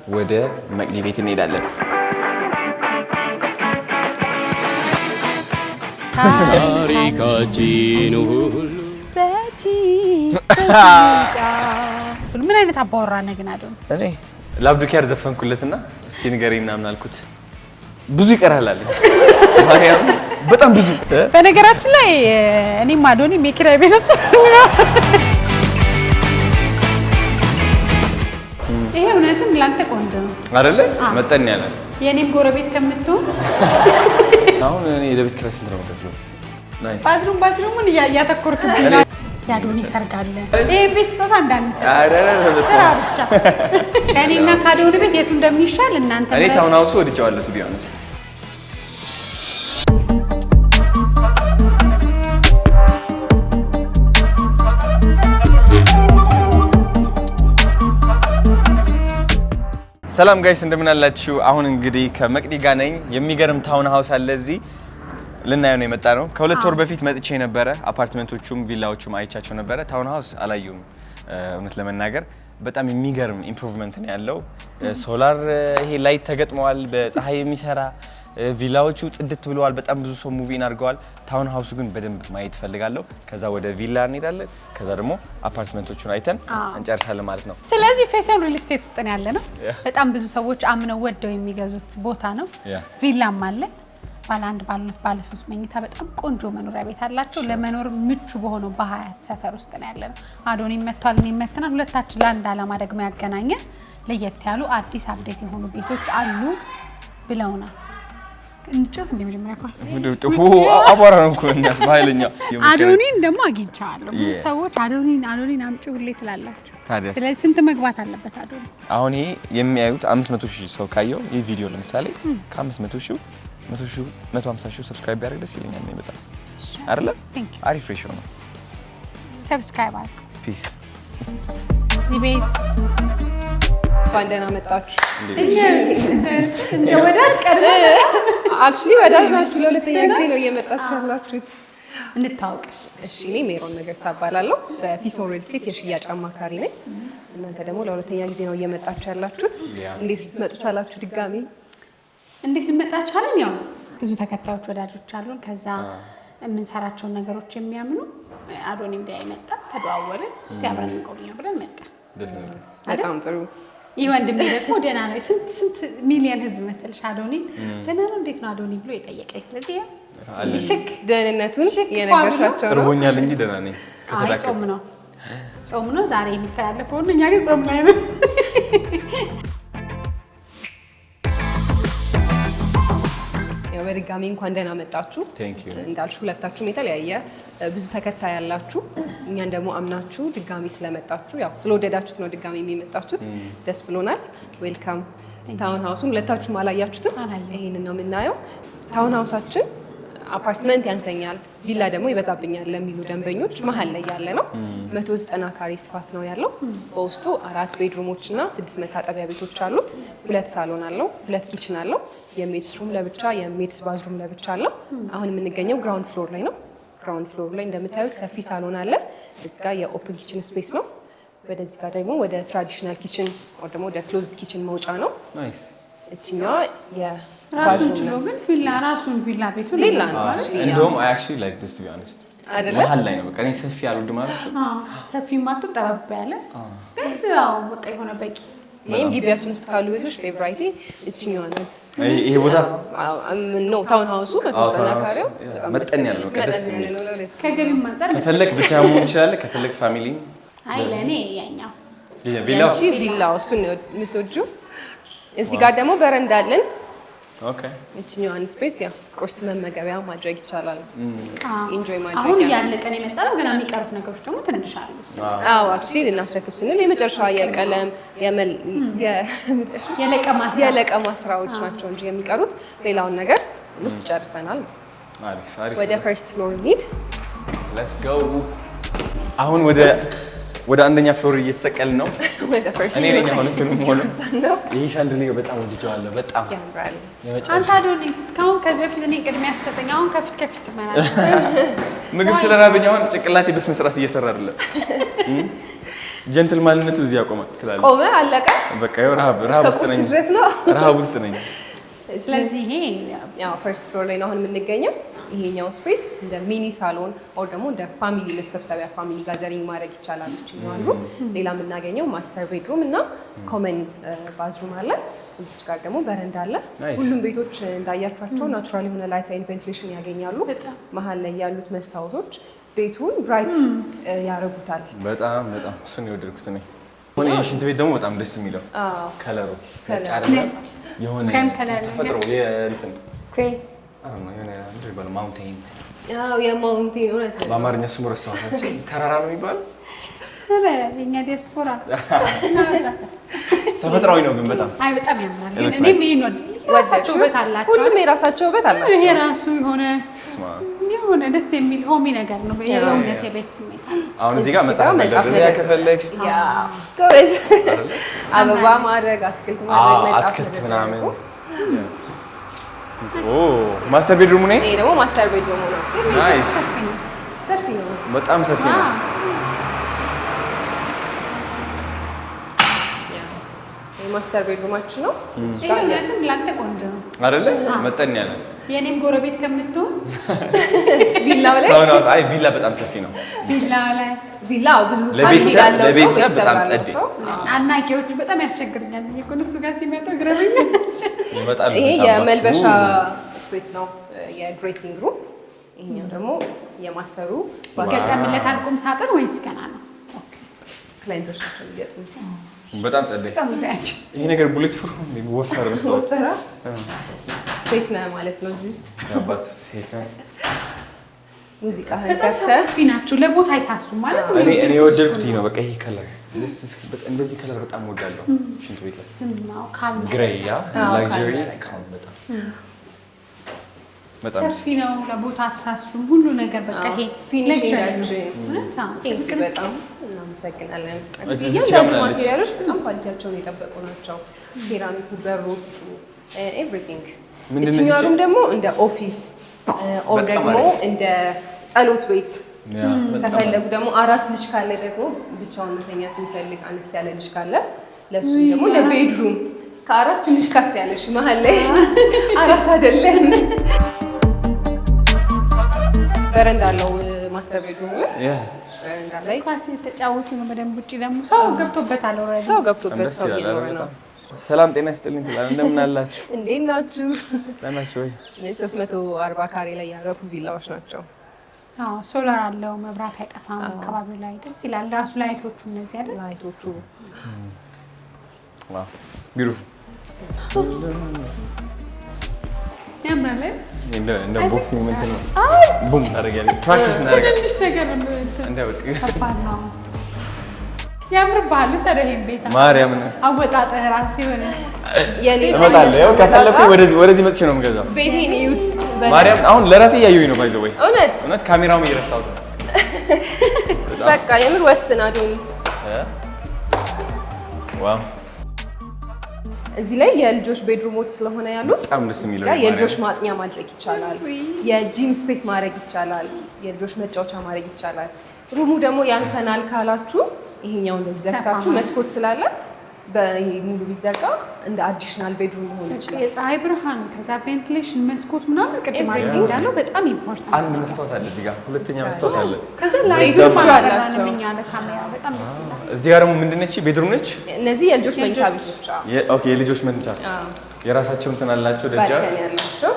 ወደ መቅዲ ቤት እንሄዳለን። ታሪካችን ሁሉ በቲ ምን አይነት አባወራ ነህ ግን አዶን? እኔ ለአብዱኪያር ዘፈንኩለትና እስኪ ንገረኝ ምናምን አልኩት። ብዙ ይቀራል አለ ማርያም፣ በጣም ብዙ። በነገራችን ላይ እኔም አዶኒም የኪራይ ቤት ውስጥ ይሄ እውነትም ላንተ ቆንጆ ነው አይደለ? መጠን ያለ የኔም ጎረቤት ከምትሆን አሁን እኔ ለቤት ኪራይ ስንት ነው የምከፍለው? ናይስ ባዝሩሙን እያተኮርክብኝ ነው። የአዶኒ ሰርግ አለ። ይሄ ቤት ስጦታ እንዳንሰጥ ስራ ብቻ። ከእኔና ከአዶኒ ቤት የቱ እንደሚሻል እናንተ እኔ ታውን ሃውስ ወድጄዋለሁ ቱ ቢ ኦነስት። ሰላም ጋይስ እንደምን አላችሁ? አሁን እንግዲህ ከመቅዲ ጋር ነኝ። የሚገርም ታውን ሃውስ አለ እዚህ ልናየው ነው የመጣ ነው። ከሁለት ወር በፊት መጥቼ ነበረ። አፓርትመንቶቹም ቪላዎቹም አይቻቸው ነበረ። ታውን ሃውስ አላየሁም እውነት ለመናገር። በጣም የሚገርም ኢምፕሩቭመንት ነው ያለው። ሶላር ይሄ ላይት ተገጥመዋል፣ በፀሐይ የሚሰራ ቪላዎቹ ጽድት ብለዋል። በጣም ብዙ ሰው ሙቪ አድርገዋል። ታውን ሃውሱ ግን በደንብ ማየት ፈልጋለሁ። ከዛ ወደ ቪላ እንሄዳለን። ከዛ ደግሞ አፓርትመንቶቹን አይተን እንጨርሳለን ማለት ነው። ስለዚህ ፌሰን ሪል ስቴት ውስጥ ነው ያለ ነው። በጣም ብዙ ሰዎች አምነው ወደው የሚገዙት ቦታ ነው። ቪላም አለ። ባለ አንድ ባለ 3 መኝታ በጣም ቆንጆ መኖሪያ ቤት አላቸው። ለመኖር ምቹ በሆነው በሀያት ሰፈር ውስጥ ነው ያለ ነው። አዶኒ መጥቷል፣ እኔ መጥተናል። ሁለታችን ለአንድ ዓላማ ደግሞ ያገናኘ ለየት ያሉ አዲስ አፕዴት የሆኑ ቤቶች አሉ ብለውናል። እንጨት እንደመጀመሪያ ኳስ አቧራ ነው እኮ እናስ ባይለኛ አዶኒን ደግሞ አግኝቻለሁ። ብዙ ሰዎች አዶኒን አምጪው ሁሌ ትላላችሁ። ስለዚህ ስንት መግባት አለበት አዶኒ? አሁን ይሄ የሚያዩት 500,000 ሰው ካየው ይህ ቪዲዮ ለምሳሌ ከ500,000 150,000 ሰብስክራይብ ያደርግ ደስ ይለኛል ነው በጣም አይደለ? አሪፍ ሬሽዮ ነው። ሰብስክራይብ አድርጉ። ፒስ እዚህ ቤት ባንደና መጣችሁ። እንደ ወዳጅ ቀርበ አክቹሊ ወዳጅ ናችሁ። ለሁለተኛ ጊዜ ነው እየመጣችሁ ያላችሁት። እንታውቅሽ። እሺ እኔ ሜሮን ነገርሳ እባላለሁ። በፊሶን ሪል ስቴት የሽያጭ አማካሪ ነኝ። እናንተ ደግሞ ለሁለተኛ ጊዜ ነው እየመጣችሁ ያላችሁት። እንዴት ልትመጡ ቻላችሁ ድጋሚ? እንዴት እንመጣቻለን? ያው ብዙ ተከታዮች ወዳጆች አሉን። ከዛ የምንሰራቸውን ነገሮች የሚያምኑ አዶኒ እንዲያ ይመጣ ተደዋወልን። እስቲ አብረን እንቆምኛ ብለን መጣ። በጣም ጥሩ። ይህ ወንድሜ ደግሞ ደህና ነው። ስንት ሚሊዮን ህዝብ መሰልሽ አዶኒ ደህና ነው እንዴት ነው አዶኒ ብሎ የጠየቀኝ። ስለዚህ ሽክ ደህንነቱን የነገርሻቸው ነው። እርቦኛል እንጂ ደህና ነኝ። ጾም ነው ዛሬ የሚተላለፈው። እኛ ግን ጾም ላይ ነው። በድጋሚ እንኳን ደህና መጣችሁ። እንዳልሽ ሁለታችሁም የተለያየ ብዙ ተከታይ ያላችሁ፣ እኛን ደግሞ አምናችሁ ድጋሚ ስለመጣችሁ ያው ስለወደዳችሁት ነው ድጋሚ የሚመጣችሁት። ደስ ብሎናል። ዌልካም። ታውን ሃውሱን ሁለታችሁም አላያችሁትም። ይሄንን ነው የምናየው። ታውን ሃውሳችን አፓርትመንት ያንሰኛል፣ ቪላ ደግሞ ይበዛብኛል ለሚሉ ደንበኞች መሀል ላይ ያለ ነው። 190 ካሬ ስፋት ነው ያለው። በውስጡ 4 ቤድሩሞች እና 6 መታጠቢያ ቤቶች አሉት። 2 ሳሎን አለው፣ 2 ኪችን አለው። የሜድስ ሩም ለብቻ የሜድስ ባዝሩም ለብቻ አለው። አሁን የምንገኘው ግራውንድ ፍሎር ላይ ነው። ግራውንድ ፍሎር ላይ እንደምታዩት ሰፊ ሳሎን አለ። እዚህ ጋር የኦፕን ኪችን ስፔስ ነው። ወደዚህ ጋር ደግሞ ወደ ትራዲሽናል ኪችን ወይ ደግሞ ወደ ክሎዝድ ኪችን መውጫ ነው። ናይስ። እቺኛዋ ራሱን ችሎ ግን ራሱን ቪላ ቤቱ ሌላ ነው። እንደውም I actually like this to be honest አይደለ? መሀል ላይ ነው በቃ እኔ ሰፊ አልወድም ማለት ነው። ሰፊ ማጡ ጠረብ ያለ ግን ያው በቃ የሆነ በቂ። ይሄም ግቢያችን ውስጥ ካሉ ቤቶች ፌቨራይቴ እቺኛዋ ናት። ይሄ ቦታ ነው ታውን ሃውሱ 190 ካሬው መጠን ያለው ቀደስ ከገቢም አንፃር ከፈለክ ብቻ መሆን ይችላል፣ ከፈለክ ፋሚሊ። አይ ለኔ ያኛው ቪላው እሱን ነው የምትወጂው። እዚህ ጋር ደግሞ በረንዳ አለን። ኦኬ እቺኛዋን ስፔስ ያው ቁርስ መመገቢያ ማድረግ ይቻላል። ኢንጆይ ማድረግ አሁን ያለቀን የመጣው ገና የሚቀሩት ነገሮች ደግሞ ትንሽ አሉ። አዎ አክቹሊ ልናስረክብ ስንል የመጨረሻ የቀለም የለቀማ ስራዎች ናቸው እንጂ የሚቀሩት ሌላውን ነገር ውስጥ ጨርሰናል። ወደ ፈርስት ፍሎር እንሂድ። ሌትስ ጎ። አሁን ወደ አንደኛ ፍሎር እየተሰቀልን ነው። እኔ ነኝ አሁን እንትንም ሆነ ይሄ ሻንድሊየር በጣም ወድጄዋለሁ። በጣም ያምራል። አንተ አዶኒ እስካሁን ከዚህ በፊት እኔ ቅድሚያ ያሰጠኝ አሁን ከፊት ትመራለህ። ምግብ ስለራበኝ አሁን ጭንቅላቴ በስነ ስርዓት እየሰራ አይደለም። ጀንትል ማንነቱ እዚህ ያቆማል ትላለህ። ቆመ አለቀ በቃ ያው ረሃብ ውስጥ ነኝ። ረሃብ ውስጥ ነኝ። ስለዚህ ይሄ ያው ፈርስት ፍሎር ላይ ነው አሁን የምንገኘው። ይሄኛው ስፔስ እንደ ሚኒ ሳሎን ኦር ደግሞ እንደ ፋሚሊ መሰብሰቢያ ፋሚሊ ጋዘሪንግ ማድረግ ይቻላል። ይችላል። ሌላ የምናገኘው ማስተር ቤድሩም እና ኮመን ባዝሩም አለ። እዚህ ጋር ደግሞ በረንዳ አለ። ሁሉም ቤቶች እንዳያችኋቸው ናቹራል የሆነ ላይት ኤንድ ቬንቲሌሽን ያገኛሉ። መሀል ላይ ያሉት መስታወቶች ቤቱን ብራይት ያረጉታል። በጣም እሱን የወደድኩት እኔ። ሆነ የሽንት ቤት ደግሞ በጣም ደስ የሚለው ከለሩ ነጭ አይደለም፣ የሆነ ተፈጥሮ የእንትን ክሬም የሆነ ምንድን ነው ማውንቴን። ያው የማውንቴን እውነት ነው። በአማርኛ ስሙ ረሳሁት። ተራራ ነው የሚባለው። የእኛ ዲያስፖራ ተፈጥሯዊ ነው ግን በጣም በጣም ያምራል። ግን እኔም ይሄን ነው የራሳቸው ውበት አላቸው። ሁሉም የራሳቸው ውበት አላቸው። ይሄ ራሱ የሆነ ደስ የሚል ሆሚ ነገር ነው። የእውነት የቤት ስሜት አለ። አሁን እዚህ ጋር መጽሐፍ ነገር ከፈለግሽ ጎበዝ አበባ ማድረግ፣ አትክልት ማድረግ፣ መጽሐፍ አትክልት ምናምን። ማስተር ቤድሩም ነው። ይሄ ደግሞ ማስተር ቤድሩም ነው። ናይስ። ሰፊ ነው፣ በጣም ሰፊ ነው። ማስተር ቤድሩማችን ነው። እውነትም ላንተ ቆንጆ ነው አይደለ? መጠን ያለ የኔም ጎረቤት ከምትሆን ቪላው ላይ አይ ቪላ በጣም ሰፊ ነው። ቪላው ብዙ ፋሚሊ ያለው ለቤተሰብ በጣም ጸዴ። አናቂዎቹ በጣም ያስቸግሩኛል። እሱ ጋር ሲመጣ ግረብኝ ይመጣሉ። ይሄ የመልበሻ ስፔስ ነው፣ የድሬሲንግ ሩም። ይሄኛው ደግሞ የማስተሩ ይገጠምለታል። ቁም ሳጥን ወይስ ገና ነው? ክላይንቶች ናቸው የሚገጥሙት። በጣም ጸዴ። ይሄ ነገር ቡሌት ፕሩፍ ነው። ወፈረ ሴፍ ነህ ማለት ነው። እዚህ ውስጥ ያባት ሴፍ ነህ። ሙዚቃ ከፍተህ ናቸው። ለቦታ አይሳሱም ማለት ነው። እኔ የወደድኩት ነው። በቃ ይሄ ከለር እንደዚህ ከለር በጣም ወዳለሁ። ሽንት ቤት ላይ ስምናው ካልም ግሬይ ያ ላክዠሪ ካልም በጣም ሰፊ ነው። ለቦታ አትሳሱም። ሁሉ ነገር በቃ ይሄ ፊኒሽንግ በጣም እናመሰግናለን። እያንዳንዱ ማቴሪያሎች በጣም ኳሊቲያቸውን የጠበቁ ናቸው። ሴራሚክ፣ በሮቹ ኤቭሪቲንግ። እችኛው ሩም ደግሞ እንደ ኦፊስ ኦር ደግሞ እንደ ጸሎት ቤት ከፈለጉ ደግሞ አራስ ልጅ ካለ ደግሞ ብቻውን መተኛት የሚፈልግ አነስ ያለ ልጅ ካለ ለሱ ደግሞ እንደ ቤድሩም ከአራስ ትንሽ ከፍ ያለሽ መሀል ላይ አራስ አይደለም። በረንዳ አለው ማስተር ቤድሩም ላይ በረንዳ ላይ ኳስ የተጫወቱ ነው። በደንብ ውጪ ደግሞ ሰው ገብቶበታል። ኦልሬዲ ሰው ገብቶበት ሰው እየኖረ ነው። ሰላም ጤና ይስጥልኝ። እንደምን አላችሁ? እንዴት ናችሁ? ለናችሁ ወይ 340 ካሬ ላይ ያረፉ ቪላዎች ናቸው። ሶላር አለው፣ መብራት አይጠፋም። አካባቢው ላይ ደስ ይላል። ራሱ ላይቶቹ እነዚህ አይደል? ላይቶቹ ቢሩፍ ያምራል። እንደ ቦክሲንግ እንትን ነው። ቡም ታደርጊያለሽ። ፕራክቲስ እናደርጋለን። ትንሽ ነገር ነው እንደበቅ ከባድ ነው። ያምርብሃል። ሰደሄን ቤት ማርያምን አወጣጥህ ራሱ የሆነ እመጣለሁ። ያው ከፈለኩኝ ወደዚህ መጥቼ ነው የምገዛው። ቤቴን እዩት። ማርያም አሁን ለራሴ እያየሁኝ ነው። ባይዘው ወይ እውነት ካሜራውም እየረሳሁት ነው። በቃ የምር ወስና ዶኒ። ዋው እዚህ ላይ የልጆች ቤድሩሞች ስለሆነ ያሉት በጣም ደስ የሚለው የልጆች ማጥኛ ማድረግ ይቻላል። የጂም ስፔስ ማድረግ ይቻላል። የልጆች መጫወቻ ማድረግ ይቻላል። ሩሙ ደግሞ ያንሰናል ካላችሁ ይሄኛው እንደዚህ ዘግታችሁ መስኮት ስላለ በይሄ ሙሉ ቢዘጋ እንደ አዲሽናል ቤድሩም ሊሆን ይችላል። የፀሐይ ብርሃን ከዛ ቬንቲሌሽን መስኮት ምናምን ቅድም አድርጌ እንዳለው በጣም ኢምፖርታንት። አንድ መስታወት አለ እዚህ ጋር፣ ሁለተኛ መስታወት አለ። ከዛ ላይቶች አላቸው እኛ ለካሜራ በጣም ደስ ይላል። እዚህ ጋር ደግሞ ምንድን ነች? ቤድሩም ነች። እነዚህ የልጆች መኝታ ቤቶች። ኦኬ የልጆች መኝታ የራሳቸው እንትን አላቸው ደጃ ያላቸው።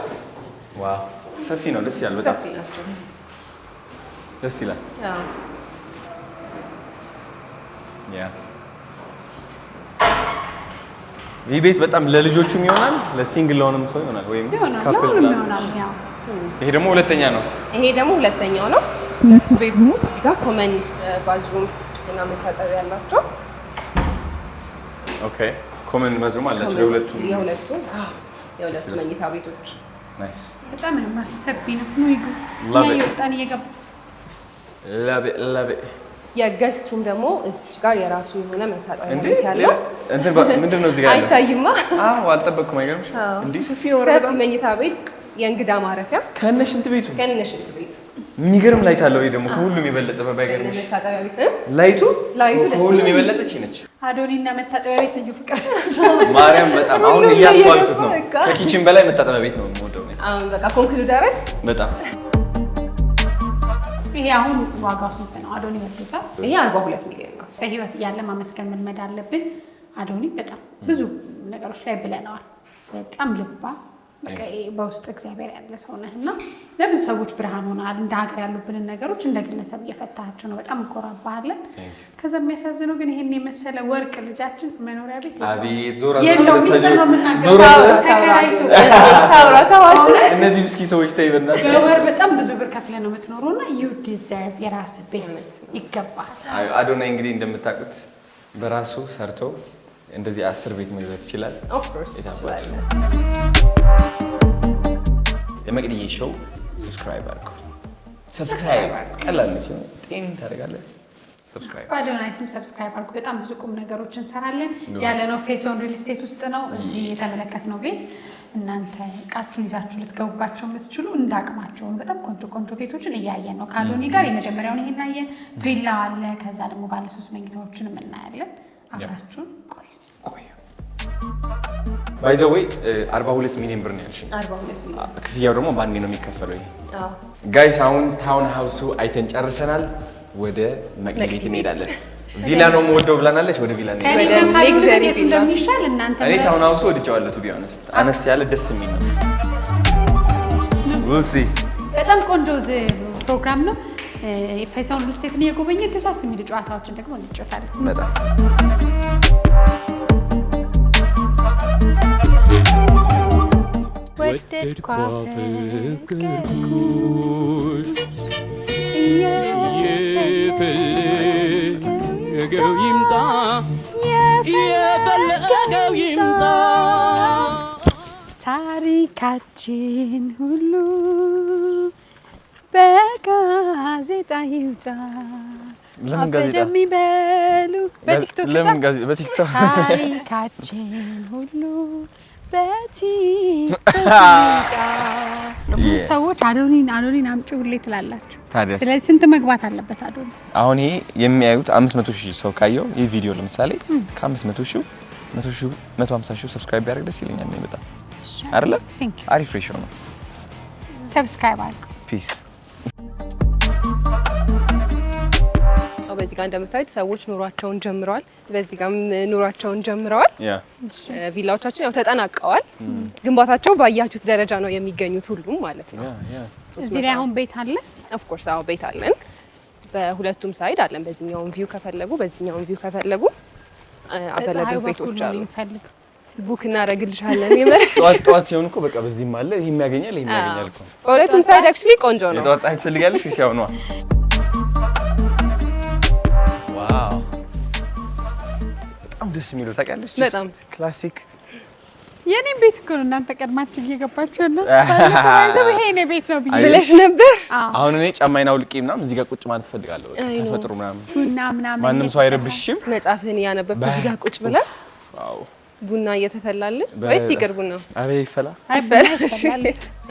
ዋው ሰፊ ነው። ደስ ይላል። በጣም ሰፊ ናቸው። ደስ ይላል። ያ ይህ ቤት በጣም ለልጆቹም ይሆናል፣ ለሲንግል ለሆነም ሰው ይሆናል፣ ወይም ካፕል ይሆናል። ይሄ ደግሞ ሁለተኛ ነው። ይሄ ደግሞ ሁለተኛው ነው። ሁለቱ ቤድሩሞች እዚህ ጋር ኮመን ባዝሩም እና መታጠቢያ ያላቸው። ኦኬ ኮመን ባዝሩም አላቸው የሁለቱ መኝታ ቤቶች። ናይስ በጣም ነው ሰፊ ነው። ነው ይጉ እየወጣን እየገባ ላቤ የገስት ሩም ደግሞ እዚህ ጋር የራሱ የሆነ መታጠቢያ ቤት ያለው እንትን ምንድን ነው እዚህ ጋር አይታይማ? አዎ አልጠበቅኩም። አይገርምሽ? እንዲህ ሰፊ ነው። ሰፊ መኝታ ቤት፣ የእንግዳ ማረፊያ ከነ ሽንት ቤቱ ከነ ሽንት ቤቱ የሚገርም ላይት አለው። ይሄ ደግሞ ከሁሉም የበለጠ ባይገርምሽ ላይቱ ከሁሉም የበለጠች ነች። አዶኒና መታጠቢያ ቤት ልዩ ፍቅር ማርያም በጣም አሁን እያስተዋልኩት ነው። ከኪችን በላይ መታጠቢያ ቤት ነው የምወደው። አሁን በቃ ኮንክሉድ አደረግ በጣም ይሄ አሁን ዋጋው ስንት ነው? አዶኒ ወጥቷል። ይሄ 42 ሚሊዮን ነው። በህይወት እያለ ማመስገን መልመድ አለብን። አዶኒ በጣም ብዙ ነገሮች ላይ ብለናል። በጣም ልባ በውስጥ እግዚአብሔር ያለ ሰው ነህ እና ለብዙ ሰዎች ብርሃን ሆናል። እንደ ሀገር ያሉብንን ነገሮች እንደ ግለሰብ እየፈታቸው ነው። በጣም እንኮራባለን። ከዛ የሚያሳዝነው ግን ይሄን የመሰለ ወርቅ ልጃችን መኖሪያ ቤት አቤት ዞራ ነው የምናገረው። ተከራይቶ እነዚህ ምስኪ ሰዎች ተይበናል። በወር በጣም ብዙ ብር ከፍለ ነው የምትኖረው እና you deserve የራስ ቤት ይገባል። አዶናይ እንግዲህ እንደምታውቁት በራሱ ሰርቶ እንደዚህ 10 ቤት መግዛት ይችላል። ኦፍ ኮርስ የመቅድዬ ሾው ሰብስክራይብ አድርጉ። ሰብስክራይብ ቀላል ነች። ጤን ታደርጋለህ። ሰብስክራይብ አዶናይ ስም ሰብስክራይብ አድርጉ። በጣም ብዙ ቁም ነገሮች እንሰራለን። ያለነው ፌሶን ሪል ስቴት ውስጥ ነው። እዚህ የተመለከትነው ቤት እናንተ እቃችሁን ይዛችሁ ልትገቡባቸው የምትችሉ እንዳቅማቸው በጣም ቆንጆ ቆንጆ ቤቶችን እያየን ነው። ከአዶኒ ጋር የመጀመሪያውን ይሄን አየን። ቪላ አለ። ከዛ ደግሞ ባለ 3 መኝታዎችንም እናያለን። አብራችሁን ቆዩ። ባይ ዘ ዌይ 42 ሚሊዮን ብር ነው ያልሽኝ። 42 ሚሊዮን ክፍያው ደግሞ ባንዴ ነው የሚከፈለው። ይሄ ጋይስ አሁን ታውን ሃውሱ አይተን ጨርሰናል። ወደ መቅዲ ቤት እንሄዳለን። ቪላ ነው የምወደው ብላናለች። ወደ ቪላ እንሄዳለን። ሌክዠሪ እንደሚሻል እናንተ እኔ ታውን ሃውሱ ወድጄዋለሁ። ቱ ቢ ኦነስት አነስ ያለ ደስ የሚል ነው። we'll see በጣም ቆንጆ ፕሮግራም ነው። ፌሶን ሪል ስቴትን እየጎበኘን ደስ የሚሉ ጨዋታዎችን ደግሞ እንጫወታለን። በጣም ወደድኩ የፈለገው ይምጣ የፈለገው ይምጣ ታሪካችን ሁሉ በጋዜጣ ይውጣ። በደሚበሉ በቲክቶክ ታሪካችን ሁሉ ብዙ ሰዎች አዶኒን አምጪው ሁሌ ትላላችሁ። ስለዚህ ስንት መግባት አለበት አዶኒ? አሁን ይሄ የሚያዩት 500,000 ሰው ካየው ይህ ቪዲዮ ለምሳሌ ከ500,000 150,000 ሰብስክራይብ ቢያደርግ ደስ ይለኛል። ነው በጣም አይደለ? አሪፍ ሬሽዮ ነው። ሰብስክራይብ አድርጉ። ፒስ። በዚህ ጋር እንደምታዩት ሰዎች ኑሯቸውን ጀምረዋል። በዚህ ጋር ኑሯቸውን ጀምረዋል። ቪላዎቻችን ያው ተጠናቀዋል። ግንባታቸው ባያችሁት ደረጃ ነው የሚገኙት ሁሉም ማለት ነው። እዚህ ላይ አሁን ቤት አለ። ኦፍ ኮርስ አዎ ቤት አለን። በሁለቱም ሳይድ አለን። በዚህኛውን ቪው ከፈለጉ በዚህኛውን ቪው ከፈለጉ አፈለጉ ቤቶች አሉ። ቡክ እናደርግልሻለን። ጠዋት ሲሆን እኮ በቃ በዚህም አለ ይሄም ያገኛል ይሄም ያገኛል እኮ። በሁለቱም ሳይድ አክቹሊ ቆንጆ ነው። የጠዋት ፀሐይ ትፈልጋለሽ ወይስ ያው ነው? ዋው በጣም ደስ የሚለው ታውቂያለሽ። በጣም ክላሲክ የኔ ቤት እኮ ነው። እናንተ ቀድማችሁ እየገባችሁ ያላችሁ ይሄ የኔ ቤት ነው ብለሽ ነበር። አሁን እኔ ጫማዬን አውልቄ ምናምን እዚህ ጋር ቁጭ ማለት ፈልጋለሁ። ተፈጥሮ ምናምን ምናምን ማንም ሰው አይረብሽም። መጽሐፍን እያነበብክ እዚህ ጋር ቁጭ ብለህ ቡና እየተፈላልን ወይስ ይቅር ቡና? አሬ ይፈላ።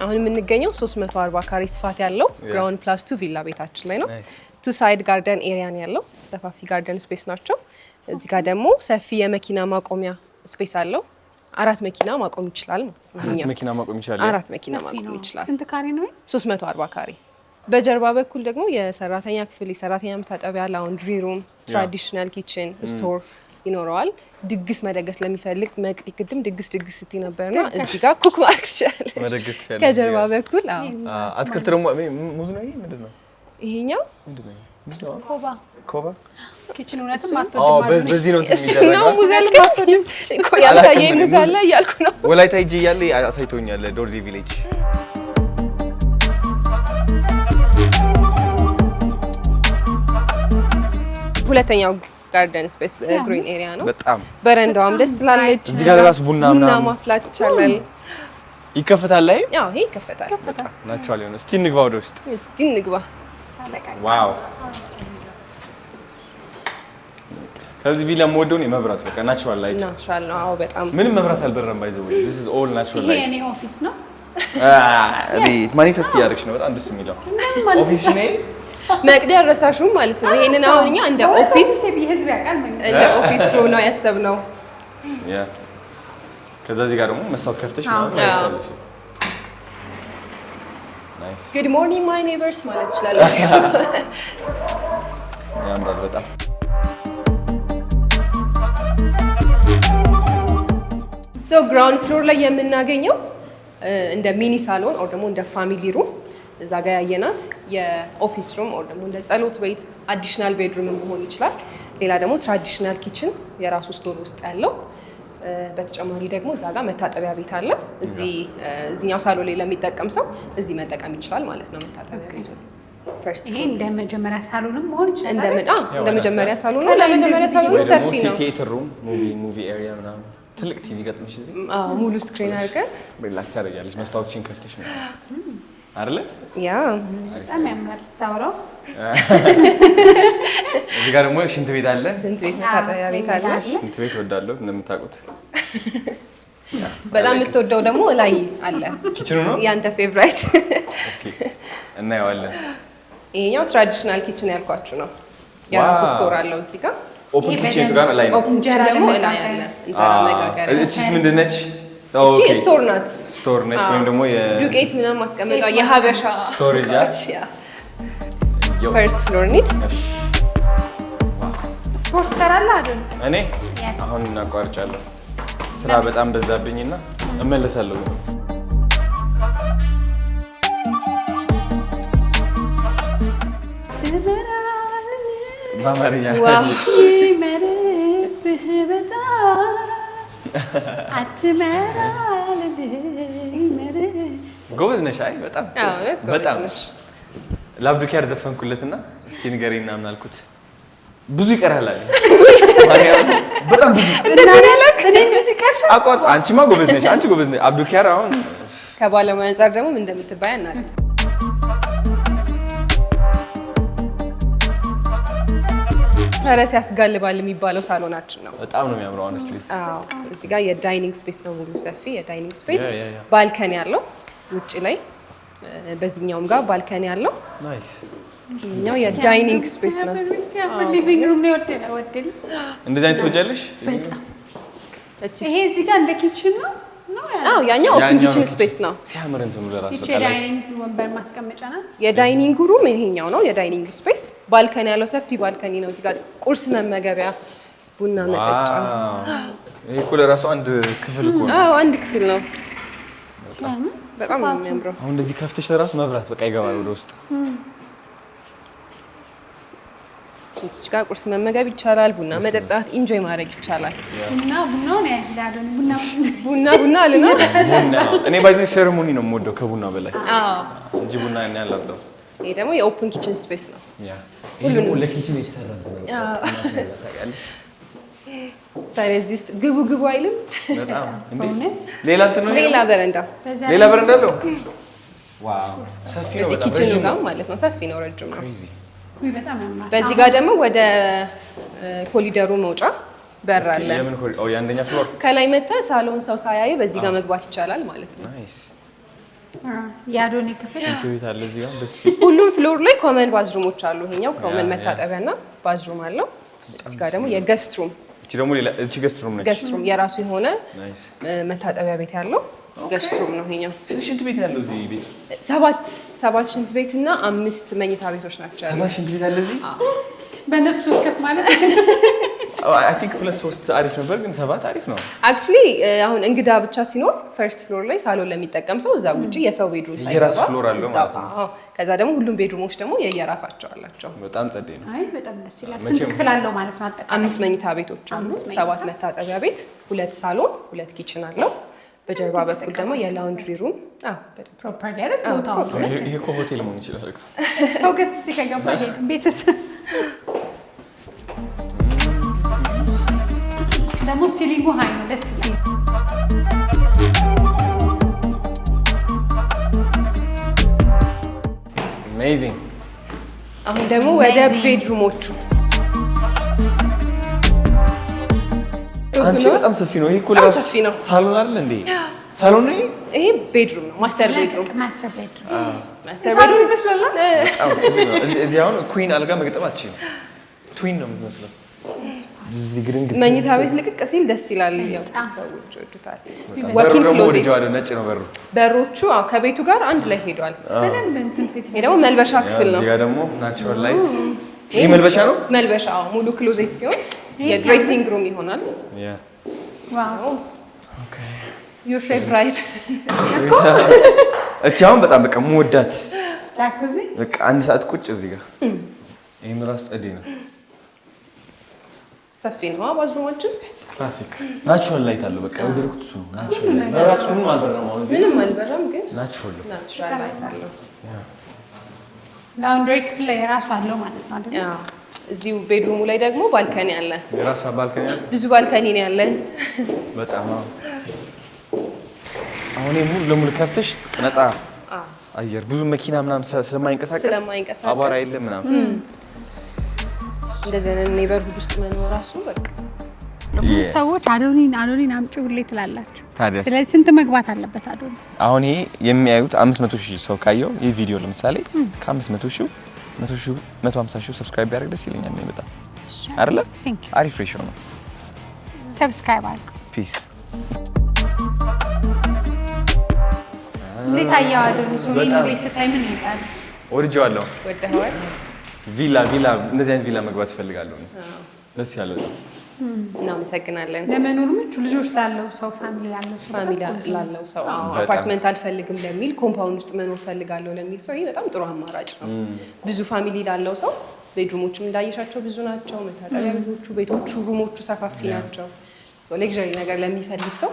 አሁን የምንገኘው 340 ካሬ ስፋት ያለው ግራውንድ ፕላስ 2 ቪላ ቤታችን ላይ ነው። ቱ ሳይድ ጋርደን ኤሪያ ነው ያለው። ሰፋፊ ጋርደን ስፔስ ናቸው። እዚህ ጋር ደግሞ ሰፊ የመኪና ማቆሚያ ስፔስ አለው። 4 መኪና ማቆም ይችላል። 4 መኪና ማቆም ይችላል። 4 መኪና ማቆም ይችላል። ስንት ካሬ ነው? 340 ካሬ። በጀርባ በኩል ደግሞ የሰራተኛ ክፍል፣ የሰራተኛ መታጠቢያ፣ ላውንድሪ ሩም፣ ትራዲሽናል ኪችን፣ ስቶር ይኖረዋል። ድግስ መደገስ ለሚፈልግ መቅዲ ቅድም ድግስ ስትይ ነበርና እዚህ ጋር ኩክ ማርክ ይችላል መደገስ ይችላል። ከጀርባ በኩል አትክልት ደግሞ ሙዝ ነው። ይሄ ምንድን ነው? ይሄኛው ምንድን ነው? ኮባ ኪችን እውነትም አትወድም። በዚህ ነው የሚደረገው። ሙዝ ያልከኝ እኮ ያልታየኝ ሙዝ አለ እያልኩ ነው። ወላይታ ሂጅ እያለ አሳይቶኛል። ዶርዜ ቪሌጅ ሁለተኛው ጋርደን ስፔስ ግሪን ኤሪያ ነው። በጣም በረንዳዋም ደስ ትላለች። እዚህ ጋር ራሱ ቡና ማፍላት ይቻላል። ይከፈታል ላይ? ያው ይሄ ይከፈታል። ናቹራል የሆነ እስቲ እንግባ ወደ ውስጥ። እስቲ እንግባ። ዋው ከዚህ ቪላ ሞዶን የመብራት በቃ ናቹራል ላይት ናቹራል ነው። አዎ በጣም ምንም መብራት አልበረም። ባይዘው this is all natural light። ይሄ የኔ ኦፊስ ነው። ማኒፌስት እያደረግሽ ነው። በጣም ደስ የሚለው ኦፊስ ነኝ መቅዲ አረሳሹም ማለት ነው። ይሄንን አሁን እኛ እንደ ኦፊስ ነው ያሰብነው። ያ ከዛ እዚህ ጋር ደግሞ መስታወት ከፍተሽ ነው ያሰብሽ። ናይስ ጉድ ሞርኒንግ ማይ ኔይበርስ ማለት ትችላለሽ። ያምራል በጣም። ሶ ግራውንድ ፍሎር ላይ የምናገኘው እንደ ሚኒ ሳሎን ኦር ደግሞ እንደ ፋሚሊ ሩም እዛ ጋር ያየናት የኦፊስ ሩም ኦር ደግሞ እንደ ጸሎት ቤት አዲሽናል ቤድሩም መሆን ይችላል። ሌላ ደግሞ ትራዲሽናል ኪችን የራሱ ስቶር ውስጥ ያለው በተጨማሪ ደግሞ እዛ ጋር መታጠቢያ ቤት አለ። እዚህኛው ሳሎን ላይ ለሚጠቀም ሰው እዚህ መጠቀም ይችላል ማለት ነው መታጠቢያ ቤቱ። ፈርስት ይሄ እንደ መጀመሪያ ሳሎንም መሆን ይችላል። እንደ መጀመሪያ ሳሎን ነው። ለመጀመሪያ ሳሎን ሰፊ ነው። ቲያትር ሩም ሙቪ ኤሪያ ምናምን ትልቅ ቲቪ ገጥመሽ እዚህ ሙሉ ስክሪን አድርገን ሪላክስ ታደርጊያለሽ። መስታወትሽን ከፍተሽ ነው አይደለ? ያ በጣም ያምራል ስታወራው። እዚህ ጋር ደግሞ ሽንት ቤት አለ። ሽንት ቤት መታጠቢያ ቤት አለ። ሽንት ቤት እወዳለሁ እንደምታውቁት። በጣም የምትወደው ደግሞ ላይ አለ። ኪችኑ ነው ያንተ ፌቨራይት። እስኪ እናየዋለን። ይሄኛው ትራዲሽናል ኪችን ያልኳችሁ ነው። የራሱ ስቶር አለው እዚህ ጋር። ኦፕን ኪችን ጋር ላይ ነው። ኦፕን ኪችን ደግሞ ላይ አለ። እንጀራ መጋገሪያ። እቺስ ምንድን ነች? እቺ ስቶር ናት። ስቶር ነች ወይም ደግሞ ዱቄት ምናምን ማስቀመጫ የሀበሻ ስቶሬጅ። ፈርስት ፍሎር ኒድ። ስፖርት ሰራለህ አይደል? እኔ አሁን እናቋርጫለሁ። ስራ በጣም በዛብኝና እመለሳለሁ። በአማርኛ ጎበዝ ነሽ። አይ በጣም በጣም ለአብዱኪያር ዘፈንኩለትና እስኪ ንገረኝ ምናምን አልኩት። ብዙ ይቀራል አለ። በጣም ብዙ አቋርጥ። አንቺማ ጎበዝ ነሽ። አንቺ ጎበዝ ነሽ። አብዱኪያር አሁን ከባለሙያ አንፃር ደግሞ ምን እንደምትባይ አናውቅም። ፈረስ ያስጋልባል የሚባለው ሳሎናችን ነው። በጣም ነው የሚያምረው። ሆነስትሊ አዎ፣ እዚህ ጋር የዳይኒንግ ስፔስ ነው፣ ሙሉ ሰፊ የዳይኒንግ ስፔስ፣ ባልከኒ ያለው ውጪ ላይ፣ በዚህኛውም ጋር ባልከኒ ያለው። ናይስ። ይሄኛው የዳይኒንግ ስፔስ ነው። ሊቪንግ ሩም ነው ወደል። እንደዚህ አይነት ትወጃለሽ? በጣም ይሄ እዚህ ጋር እንደ ኪችን ነው። አዎ፣ ያኛው ኦፕን ኪችን ስፔስ ነው። ሲያምር እንትኑ ለራሱ ይሄ ዳይኒንግ ወንበር ማስቀመጫ ነው። የዳይኒንግ ሩም ይሄኛው ነው፣ የዳይኒንግ ስፔስ። ባልከኒ ያለው ሰፊ ባልከኒ ነው። እዚህ ጋር ቁርስ መመገቢያ፣ ቡና መጠጫ። ይሄ እኮ ለራሱ አንድ ክፍል እኮ ነው። አዎ፣ አንድ ክፍል ነው። በጣም ነው የሚያምረው። አሁን እንደዚህ ከፍተሽ ለራሱ መብራት በቃ ይገባል ወደ ውስጥ። እዚህ ጋር ቁርስ መመገብ ይቻላል፣ ቡና መጠጣት ኢንጆይ ማድረግ ይቻላል። ቡናውን ያጅላል። ቡና አለና እኔ ባይዘ ሴሬሞኒ ነው የምወደው ከቡና በላይ እንጂ ቡና ያን ያላለው። ይሄ ደግሞ የኦፕን ኪችን ስፔስ ነው። ሁሉም ለኪችን የተሰራ ነው። ታዲያ እዚህ ውስጥ ግቡ አይልም? በጣም እንዴ! በእውነት ሌላ እንትን ነው። ሌላ በረንዳ አለው። ዋው! ሰፊ ነው በጣም። ኪችኑ ጋር ማለት ነው። ሰፊ ነው፣ ረጅም ነው። በጣም ያምራል። በዚህ ጋር ደግሞ ወደ ኮሊደሩ መውጫ በር አለ። የአንደኛ ፍሎር ከላይ መተህ ሳሎን ሰው ሳያይ በዚህ ጋር መግባት ይቻላል ማለት ነው። ናይስ። የአዶኒ ክፍል ቤት አለ እዚህ ጋር ደስ። ሁሉም ፍሎር ላይ ኮመን ባዝሩሞች አሉ። ይሄኛው ኮመን መታጠቢያና ባዝሩም አለው። እዚህ ጋር ደግሞ የገስት ሩም። እቺ ደግሞ ሌላ እቺ ገስት ሩም ነች። ገስት ሩም የራሱ የሆነ መታጠቢያ ቤት ያለው ገስት ሩም ነው ይሄኛው። ስንት ሽንት ቤት ያለው እዚህ ቤት? ሰባት ሽንት ቤት እና 5 መኝታ ቤቶች ናቸው ያሉት። 7 ሽንት ቤት አለ እዚህ? በነፍሱ ወከፍ ማለት አይ ቲንክ 2-3 አሪፍ ነበር፣ ግን 7 አሪፍ ነው። አክቹሊ አሁን እንግዳ ብቻ ሲኖር ፈርስት ፍሎር ላይ ሳሎን ለሚጠቀም ሰው እዛ ውጪ የሰው ቤድሩም ሳይገባ የራሱ ፍሎር አለው ማለት ነው። ከዛ ደግሞ ሁሉም ቤድሩሞች ደግሞ የየራሳቸው አላቸው። በጣም ጸዴ ነው። አይ በጣም ደስ ይላል። ስንት ክፍል አለው ማለት ነው? አጠቃላይ 5 መኝታ ቤቶች አሉ፣ 7 መታጠቢያ ቤት፣ 2 ሳሎን፣ 2 ኪችን አለው። በጀርባ በኩል ደግሞ የላውንድሪ ሩም ፕሮፐርሊ አይደል? ቦታው ይሄ እኮ ሆቴል መሆን ይችላል እኮ። ሰው ገስት እዚህ ከገባ ቤተሰብ ደግሞ ሲሊንጉ ሃይ ነው፣ ደስ ሲል። አሜዚንግ። አሁን ደግሞ ወደ ቤድሩሞቹ። አንቺ በጣም ሰፊ ነው። ይሄ እኮ ሰፊ ነው። ሳሎን አይደል እንዴ? ሳሎን ነው ይሄ ቤድሩም ነው ማስተር ቤድሩም ማስተር ቤድሩም ማስተር ሳሎን ቤድሩም ይመስላል እዚህ አሁን ኩዊን አልጋ መግጠም አትችይም ትዊን ነው የምትመስለው እዚህ ግድንግ መኝታ ቤት ልቅቅ ሲል ደስ ይላል ያው ሰዎች ወዱታል ወርኪንግ ክሎዜት ነጭ ነው በሮቹ ከቤቱ ጋር አንድ ላይ ሄዷል በደንብ እንትን ሴት ይሄ ደግሞ መልበሻ ክፍል ነው እዚህ ጋር ደግሞ ናቹራል ላይት ይሄ መልበሻ ነው መልበሻ ሙሉ ክሎዜት ሲሆን የድሬሲንግ ሩም ይሆናል ዋው ኦኬ your favorite እቻውን በጣም በቃ ሙወዳት ጃኩዚ በቃ አንድ ሰዓት ቁጭ እዚህ ጋር ይሄን ራስ ጸዴ ነው ሰፊ ነው ባዝሩማችን ክላሲክ ናቹራል ላይት አለው በቃ ወደድኩት እሱ ናቹራል ላይት መብራት ምንም አልበራም አሁን እዚህ ምንም አልበራም ግን ናቹራል ላይት አለው ላውንድሪ ክፍል የራሱ አለው ማለት ነው አይደል አዎ እዚሁ ቤድሩሙ ላይ ደግሞ ባልከኒ አለ የራሱ ባልከኒ አለ ብዙ ባልከኒ ነው ያለን በጣም አሁን ሙሉ ለሙሉ ከፍተሽ ነፃ አየር ብዙ መኪና ምናምን ስለማይንቀሳቀስ አቧራ የለም ምናምን እንደዚህ አይነት ኔበርሁድ ውስጥ መኖር ራሱ በቃ ብዙ ሰዎች አዶኒን አምጪው ሁሌ ትላላችሁ ታዲያ ስለዚህ ስንት መግባት አለበት አዶኒ አሁን ይሄ የሚያዩት 500,000 ሰው ካየው ይሄ ቪዲዮ ለምሳሌ ከ500,000 150,000 ሰብስክራይብ ያደርግ ደስ ይለኛል ነው በጣም አይደለ አሪፍ ሬሾ ነው ሰብስክራይብ አድርጉ ፒስ እንዴት አያው አዶኒ ሶኒ ቤት ስታይ ምን ይላል ወድጄዋለሁ ወደኸዋል ቪላ እንደዚህ አይነት ቪላ መግባት እፈልጋለሁ ደስ ያለው እናመሰግናለን ለመኖር ምቹ ልጆች ላለው ሰው ፋሚሊ ላለው ሰው አፓርትመንት አልፈልግም ለሚል ኮምፓውንድ ውስጥ መኖር ፈልጋለሁ ለሚል ሰው ይሄ በጣም ጥሩ አማራጭ ነው ብዙ ፋሚሊ ላለው ሰው ቤድሩሞቹም እንዳየሻቸው ብዙ ናቸው መታጠቢያ ቤቶቹ ሩሞቹ ሰፋፊ ናቸው ሌክዠሪ ነገር ለሚፈልግ ሰው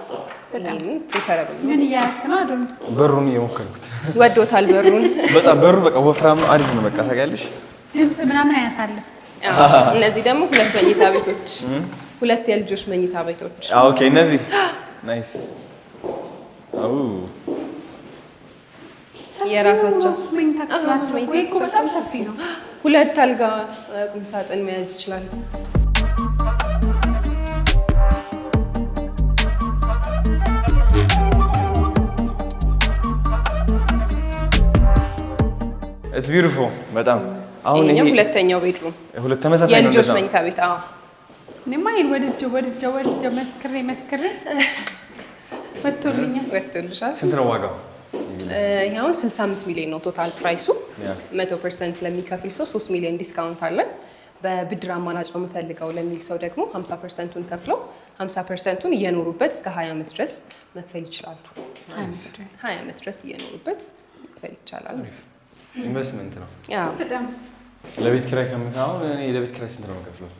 በጣም ፕሪፈረብል ምን እያደረክ ነው አዶኒ በሩን የሞከርኩት ወዶታል በሩን በጣም በሩ በቃ ወፍራም ነው አሪፍ ነው በቃ ታውቂያለሽ ድምጽ ምናምን አያሳልፍ እነዚህ ደግሞ ሁለት መኝታ ቤቶች ሁለት የልጆች መኝታ ቤቶች ኦኬ እነዚህ ናይስ አው የራሳቸው መኝታ ክፍላቸው እኮ በጣም ሰፊ ነው ሁለት አልጋ ቁም ሳጥን መያዝ ይችላል It's beautiful በጣም አሁን ይሄ ሁለተኛው ቤድሩም ሁለት ተመሳሳይ ነው የልጆች መኝታ ቤት አዎ ነማይን ወድጀው መስክሬ ወጥቶልሻል ስንት ነው ዋጋው ይሄውን 65 ሚሊዮን ነው ቶታል ፕራይሱ 100% ለሚከፍል ሰው 3 ሚሊዮን ዲስካውንት አለን በብድር አማራጭ ነው የምፈልገው ለሚል ሰው ደግሞ 50%ን ከፍለው 50%ን እየኖሩበት እስከ 20 ዓመት ድረስ መክፈል ይችላሉ 20 ዓመት ድረስ እየኖሩበት መክፈል ይቻላል ኢንቨስትመንት ነው አዎ በጣም ለቤት ኪራይ ከምታው እኔ ለቤት ኪራይ ስንት ነው የምከፍለው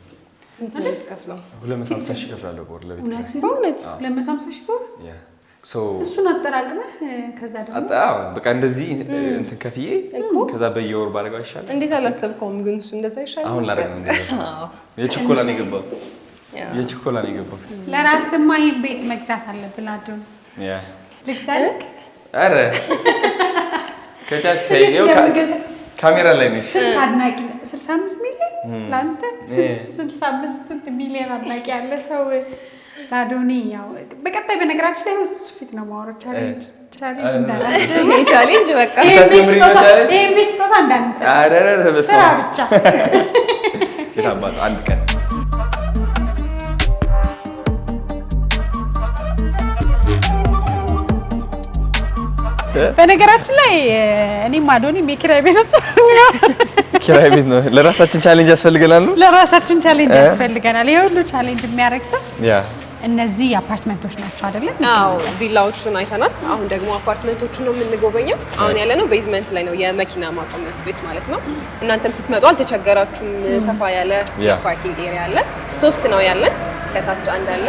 ስንት ነው የምትከፍለው 250,000 ከፍላለሁ በወር ለቤት ኪራይ በእውነት 250,000 ብር ያ ሶ እሱን አጠራቅመህ ከዛ ደግሞ አጣው በቃ እንደዚህ እንትን ከፍዬ ከዛ በየወር ባረጋው ይሻላል እንዴት አላሰብከውም ግን እሱ እንደዛ ይሻላል አሁን ላረግ ነው እንደዛ የቸኮላ ነው የገባው ለራስማ ይሄን ቤት መግዛት አለብን አዶኒ ያ ልግዛልክ አረ ከቻች ታየው ካሜራ ላይ ነሽ አድናቂ 65 ሚሊዮን ላንተ 65 ስንት ሚሊዮን አድናቂ ያለ ሰው አዶኒ ያው በቀጣይ በነገራችን ላይ እሱ ፊት ነው ማውራት ቻሌንጅ እንዳላችሁ ቻሌንጅ በቃ ይሄ ቤት ስጦታ እንዳንሰጥ አረ በስመ ስራ ብቻ የታባቱ አንድ ቀን በነገራችን ላይ እኔም አዶኒ የኪራይ ቤት ውስጥ ኪራይ ቤት ነው ለራሳችን ቻሌንጅ ያስፈልገናል ለራሳችን ቻሌንጅ ያስፈልገናል ይሄ ሁሉ ቻሌንጅ የሚያደርግ ሰው ያ እነዚህ አፓርትመንቶች ናቸው አይደል አዎ ቪላዎቹን አይተናል አሁን ደግሞ አፓርትመንቶቹን ነው የምንጎበኘው አሁን ያለነው ቤዝመንት ላይ ነው የመኪና ማቆሚያ ስፔስ ማለት ነው እናንተም ስትመጡ አልተቸገራችሁም ሰፋ ያለ ፓርኪንግ ኤሪያ አለ 3 ነው ያለን ከታች አንድ አለ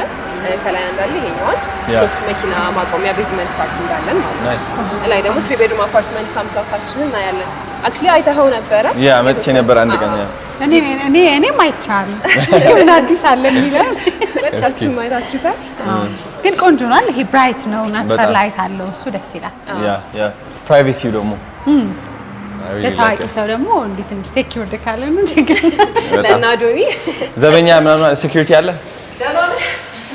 ከላይ አንድ አለ ይሄኛው 3 መኪና ማቆሚያ ቤዝመንት ፓርኪንግ አለን ማለት ነው ላይ ደግሞ 3 ቤድሩም አፓርትመንት ሳምፕላሳችንን እናያለን አክቹሊ አይተኸው ነበረ ያ መጥቼ ነበር አንድ ቀን ያ እኔም አይቻልም ምን አዲስ አለ የሚለው ወጣችሁ ማይታችሁታል ግን ቆንጆ ነው ይሄ ብራይት ነው ናቹራል ላይት አለው እሱ ደስ ይላል ያ ፕራይቬሲው ደግሞ ለታዋቂ ሰው ደግሞ እንዴት እንደ ሴኩሪቲ ካለ ነው ለናዶኒ ዘበኛ ምናምን ሴኩሪቲ አለ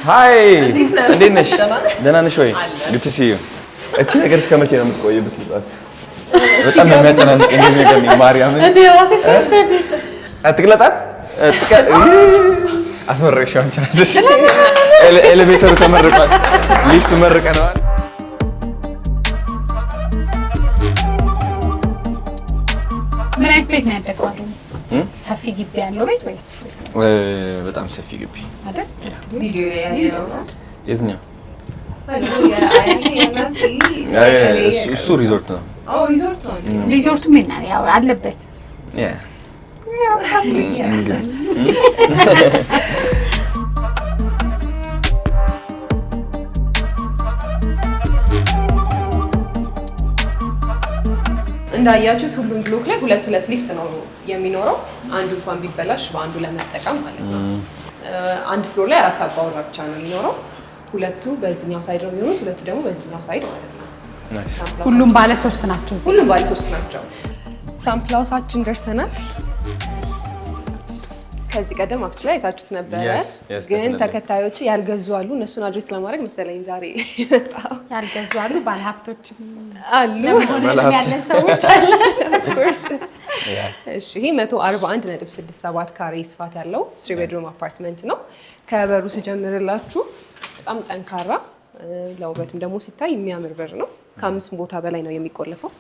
ሃይ እንዴት ነሽ? ደህና ነሽ ወይ? good to see you እቺ ነገር እስከ መቼ ነው የምትቆይበት? በጣም የሚያጨናንቅ ነገር ነው ማርያም እኔ ራሴ ሰሰት አትግለጣት አስመረቅሽው አንቺ ነሽ ኤሌቬተሩ ተመርቋል ሊፍቱ መርቀናል ምን አይነት ቤት ነው ያደገው? ሰፊ ግቢ ያለው ቤት ወይስ? በጣም ሰፊ ግቢ አይደል? ቪዲዮ ላይ ያየነው የትኛው? እሱ ሪዞርት ነው። ሪዞርት ነው። ሪዞርቱ ምን ያው አለበት እንዳያችሁት ሁሉም ብሎክ ላይ ሁለት ሊፍት ነው የሚኖረው። አንዱ እንኳን ቢበላሽ በአንዱ ለመጠቀም ማለት ነው። አንድ ፍሎር ላይ 4 አባወራ ብቻ ነው የሚኖረው። ሁለቱ በዚህኛው ሳይድ ነው የሚሆኑት፣ ሁለቱ ደግሞ በዚህኛው ሳይድ ማለት ነው። ሁሉም ባለ 3 ናቸው። ሁሉም ባለ 3 ናቸው። ሳምፕላውሳችን ደርሰናል። ከዚህ ቀደም አክቹዋሊ አይታችሁት ነበረ፣ ግን ተከታዮች ያልገዙ አሉ። እነሱን አድሬስ ለማድረግ መሰለኝ ዛሬ የመጣው። ያልገዙ አሉ፣ ባለሀብቶችም አሉ፣ ያለን ሰዎች አለ። ኦፍ ኮርስ። እሺ፣ ይሄ 141.67 ካሬ ስፋት ያለው 3 ቤድሩም አፓርትመንት ነው። ከበሩ ስጀምርላችሁ በጣም ጠንካራ ለውበትም ደግሞ ሲታይ የሚያምር በር ነው። ከ5 ቦታ በላይ ነው የሚቆለፈው።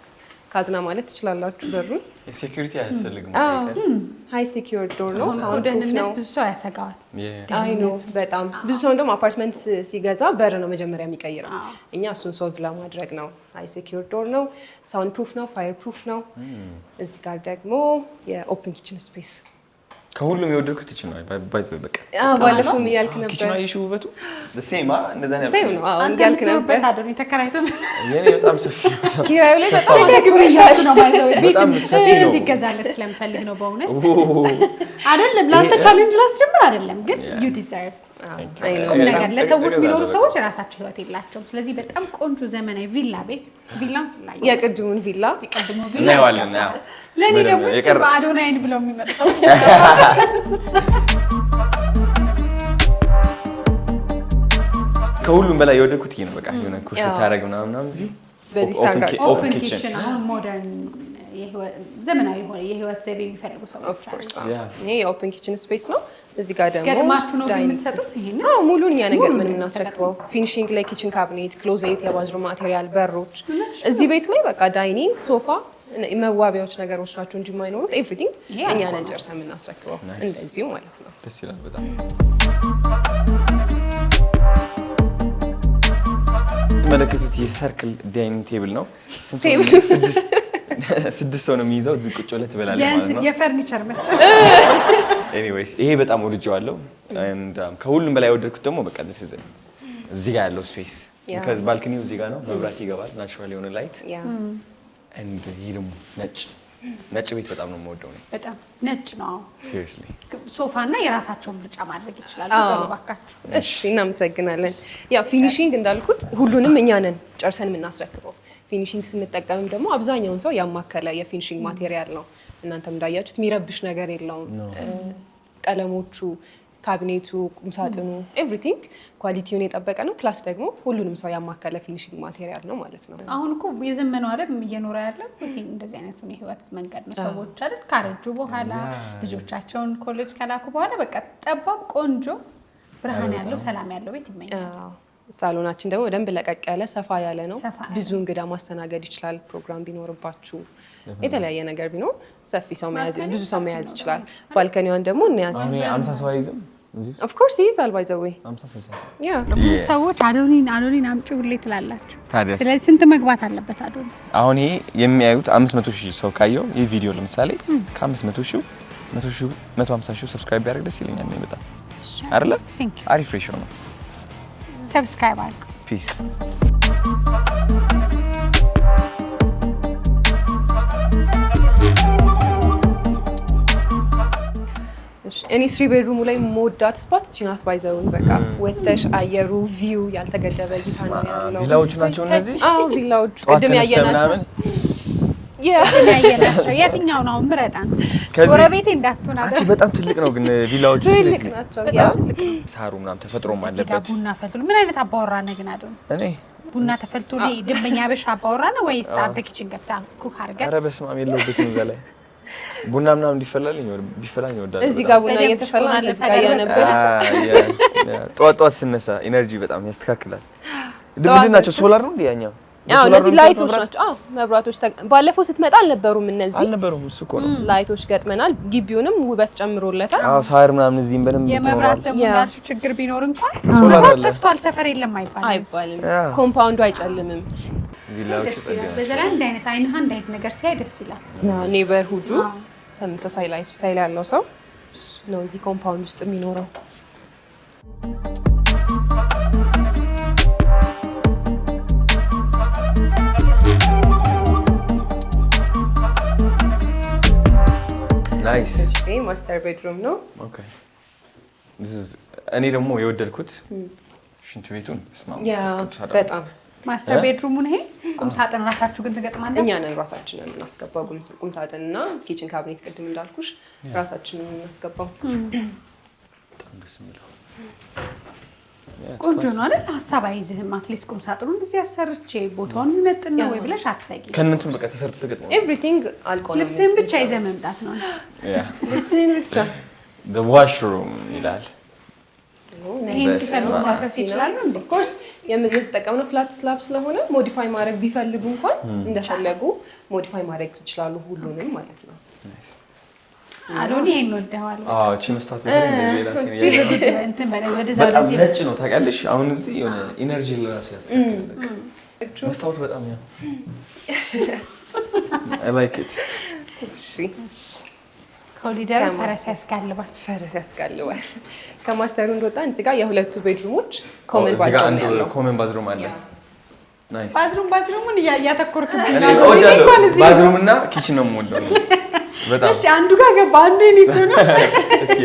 ካዝና ማለት ትችላላችሁ በሩን። ሴኩሪቲ አያስፈልግም። ሃይ ሴኩሪቲ ዶር ነው። ሳውንድ ፕሩፍ ነው። ብዙ ሰው ያሰጋዋል። አይ ኖ በጣም ብዙ ሰው ደግሞ አፓርትመንት ሲገዛ በር ነው መጀመሪያ የሚቀይረው። እኛ እሱን ሶልቭ ለማድረግ ነው። ሃይ ሴኩሪቲ ዶር ነው። ሳውንድ ፕሩፍ ነው። ፋየር ፕሩፍ ነው። እዚህ ጋር ደግሞ የኦፕን ኪችን ስፔስ ከሁሉም የወደድኩት ኪችን ነው። ባይዘው በቃ ባለፈው ያልክ ነበር። ኪችን አይሹ ውበቱ ሴማ እንደዛ ነው። ሴም ነው። አዎ ያልክ ነበር። ታዲያ ተከራይተን የኔ በጣም ሰፊ ነው። ኪራዩ ላይ በጣም ግብርሻት ነው ባይዘው ቤት በጣም ሰፊ ነው። እንዲገዛለት ስለምፈልግ ነው በእውነት አይደለም። ላንተ ቻሌንጅ ላስጀምር አይደለም፣ ግን ዩ ዲዘርቭ ነገር ለሰዎች የሚኖሩ ሰዎች የራሳቸው ህይወት የላቸውም። ስለዚህ በጣም ቆንጆ ዘመናዊ ቪላ ቤት ቪላን ስላየ የቅድሙን ቪላ እናየዋለን። ለእኔ ደግሞ በአዶናይን ብለው የሚመጡ ሰዎች ከሁሉም በላይ የወደድኩት ይሄ ነው። በቃ የሆነ ኩርሲ ታረግ ምናምን እዚህ በዚህ ስታንዳርድ ኦፕን ኪችን አሁን ሞደርን ዘመናዊ የሆነ የህይወት ዘይቤ የሚፈልጉ ሰዎች አሉ። ይሄ የኦፕን ኪችን ስፔስ ነው። እዚህ ጋር ደግሞ ገጥማችሁ ነው የምትሰጡት? ይሄን አዎ ሙሉን እኛ ነገር ምን እናስረክበው። ፊኒሺንግ ላይ ኪችን ካቢኔት፣ ክሎዜት፣ የባዝሩም ማቴሪያል፣ በሮች እዚህ ቤት ላይ በቃ ዳይኒንግ፣ ሶፋ፣ መዋቢያዎች ነገሮች ናቸው እንጂ የማይኖሩት ኤቭሪቲንግ እኛ ነን ጨርሰን የምናስረክበው። እንደዚሁ ማለት ነው። ደስ ይላል በጣም። መለከቱት የሰርክል ዳይኒንግ ቴብል ነው። ስድስት ሰው ነው የሚይዘው። እዚህ ቁጭ ብለህ ትበላለህ ማለት ነው። የፈርኒቸር መሰለኝ። ኤኒዌይስ ይሄ በጣም ወድጄዋለሁ። and ከሁሉም በላይ የወደድኩት ደግሞ በቃ this is it እዚህ ጋር ያለው ስፔስ because ባልኮኒው እዚህ ጋር ነው። መብራት ይገባል፣ ናቹራል የሆነ ላይት and ይሄ ደግሞ ነጭ ቤት በጣም ነው የምወደው ነው። በጣም ነጭ ነው። seriously ሶፋ እና የራሳቸውን ምርጫ ማድረግ ይችላሉ። ዘሩ ባካችሁ። እሺ እናመሰግናለን። ያ ፊኒሺንግ እንዳልኩት ሁሉንም እኛ ነን ጨርሰን የምናስረክበው። ፊኒሺንግ ስንጠቀምም ደግሞ አብዛኛውን ሰው ያማከለ የፊኒሺንግ ማቴሪያል ነው። እናንተም እንዳያችሁት የሚረብሽ ነገር የለውም። ቀለሞቹ፣ ካቢኔቱ፣ ቁምሳጥኑ ኤቭሪቲንግ ኳሊቲውን የጠበቀ ነው። ፕላስ ደግሞ ሁሉንም ሰው ያማከለ ፊኒሺንግ ማቴሪያል ነው ማለት ነው። አሁን እኮ የዘመነው ዓለም እየኖረ ያለው ይሄ እንደዚህ አይነቱን የህይወት መንገድ ነው። ሰዎች አይደል ካረጁ በኋላ ልጆቻቸውን ኮሌጅ ከላኩ በኋላ በቃ ጠባብ፣ ቆንጆ፣ ብርሃን ያለው ሰላም ያለው ቤት ይመኛል። ሳሎናችን ደግሞ ደንብ ለቀቅ ያለ ሰፋ ያለ ነው። ብዙ እንግዳ ማስተናገድ ይችላል። ፕሮግራም ቢኖርባችሁ የተለያየ ነገር ቢኖር ሰፊ ሰው መያዝ ብዙ ሰው መያዝ ይችላል። ባልከኒዋን ደግሞ እናያት። አሁን 50 ሰው አይዝም እዚህ ኦፍ ኮርስ ይይዛል። ባይ ዘ ዌይ 50 ያ ብዙ ሰዎች አዶኒን አምጪ ሁሌ ትላላችሁ። ታዲያ ስለዚህ ስንት መግባት አለበት አዶኒ? አሁን ይሄ የሚያዩት 500,000 ሰው ካየው ይህ ቪዲዮ ለምሳሌ ከ500,000 150,000 ሰብስክራይብ ቢያደርግ ደስ ይለኛል። ነው በጣም አይደለ? አሪፍ ሬሾ ነው። ሰብስክራይብ አድርጉ። ፒስ እኔ 3 ቤድሩሙ ላይ ሞዳት ስፓት ቺናት ባይዘው በቃ ወተሽ አየሩ ቪው ያልተገደበ እይታ ነው ያለው። ቪላዎች ናቸው እነዚህ? አዎ ቪላዎች ቅድም ያየናቸው ያየናቸው የትኛው ነው ምረጣ? ጎረቤቴ እንዳትሆን አንቺ በጣም ትልቅ ነው ግን ቪላዎቹ ትልቅ ናቸው። ያ ሳሩ ምናምን ተፈጥሮ እዚህ ጋር ማለበት ቡና ፈልቶ ምን አይነት አባወራ ነህ ግን አይደል? እኔ ቡና ተፈልቶ ላይ ደንበኛ በሻ አባወራ ነው ወይስ አንተ ኪችን ገብታ ኩክ አድርገህ? ኧረ በስመ አብ የለውበትም እዛ ላይ ቡና ምናምን ቢፈላልኝ እወዳለሁ። እዚህ ጋር ቡና እየተፈላ እዚህ ጋር ያነበረ ጠዋት ስነሳ ኢነርጂ በጣም ያስተካክላል። ምንድን ናቸው? ሶላር ነው እንዴ ያኛው? አዎ እነዚህ ላይቶች ናቸው። አዎ መብራቶች ባለፈው ስትመጣ አልነበሩም። እነዚህ አልነበሩም። እሱ እኮ ነው ላይቶች ገጥመናል። ግቢውንም ውበት ጨምሮለታል። አዎ ሳር ምናምን እዚህም በደንብ የመብራት ደግሞ ያልሽ ችግር ቢኖር እንኳን ሶላር መብራት አለ። ጠፍቷል ሰፈር የለም አይባልም። ኮምፓውንዱ አይጨልምም። ቪላዎቹ በዘላ አንድ አይነት አንድ አይነት ነገር ሲያይ ደስ ይላል። ኔበርሁዱ ተመሳሳይ ላይፍ ስታይል ያለው ሰው ነው እዚህ ኮምፓውንድ ውስጥ የሚኖረው። ናይስ። እሺ ማስተር ቤድሩም ነው። ኦኬ እኔ ደግሞ የወደድኩት ሽንት ቤቱን በጣም ማስተር ቤድሩሙን ይሄ ቁም ሳጥን ራሳችሁ ግን ትገጥማላችሁ? እኛ ነን ራሳችንን እናስገባው። ቁም ሳጥን እና ኪችን ካቢኔት ቅድም እንዳልኩሽ ራሳችንን እናስገባው። በጣም ደስ የሚለው ቆንጆ ነው አይደል? ሀሳብ አይዝህም። አትሊስት ቁም ሳጥኑን እዚህ አሰርቼ ቦታውን የሚመጥን ነው ወይ ብለሽ አትሰጊ። ከእነንቱን በቃ ተሰርቶ ተገጥሞ ኤቭሪቲንግ አልቆ ነው። ልብስህን ብቻ ይዘህ መምጣት ነው። ልብስህን ብቻ the washroom ይላል። ይሄን ሲፈልጉ ማፍረስ ይችላሉ እንዴ? ኦፍ ኮርስ የተጠቀምነው ፍላት ስላብ ስለሆነ ሞዲፋይ ማድረግ ቢፈልጉ እንኳን እንደፈለጉ ሞዲፋይ ማድረግ ይችላሉ፣ ሁሉንም ማለት ነው። አዶኒ ይሄን ወደዋል። አዎ እቺ መስታወት ነገር እንደዚህ ሌላ እንትን ወደዛ በጣም ወደዚህ ነጭ ነው ታውቂያለሽ። አሁን እዚህ የሆነ ኢነርጂ ለራሱ ያስተካክላል። መስታወት በጣም ያ I like it። እሺ ኮሊደር ፈረስ ያስጋልባል። ፈረስ ያስጋልባል። ከማስተሩ እንደወጣን እዚህ ጋር የሁለቱ ቤድሩሞች ኮመን ባዝሩም ያለው ኮመን ባዝሩም አለ። ናይስ። ባዝሩሙን እያተኮርክብኝ እኔ ነው። እወዳለሁ ባዝሩም እና ኪችን ነው የምወደው በጣም። እሺ አንዱ ጋር ገባ አንዱ እኔ እኮ ነው። እስኪ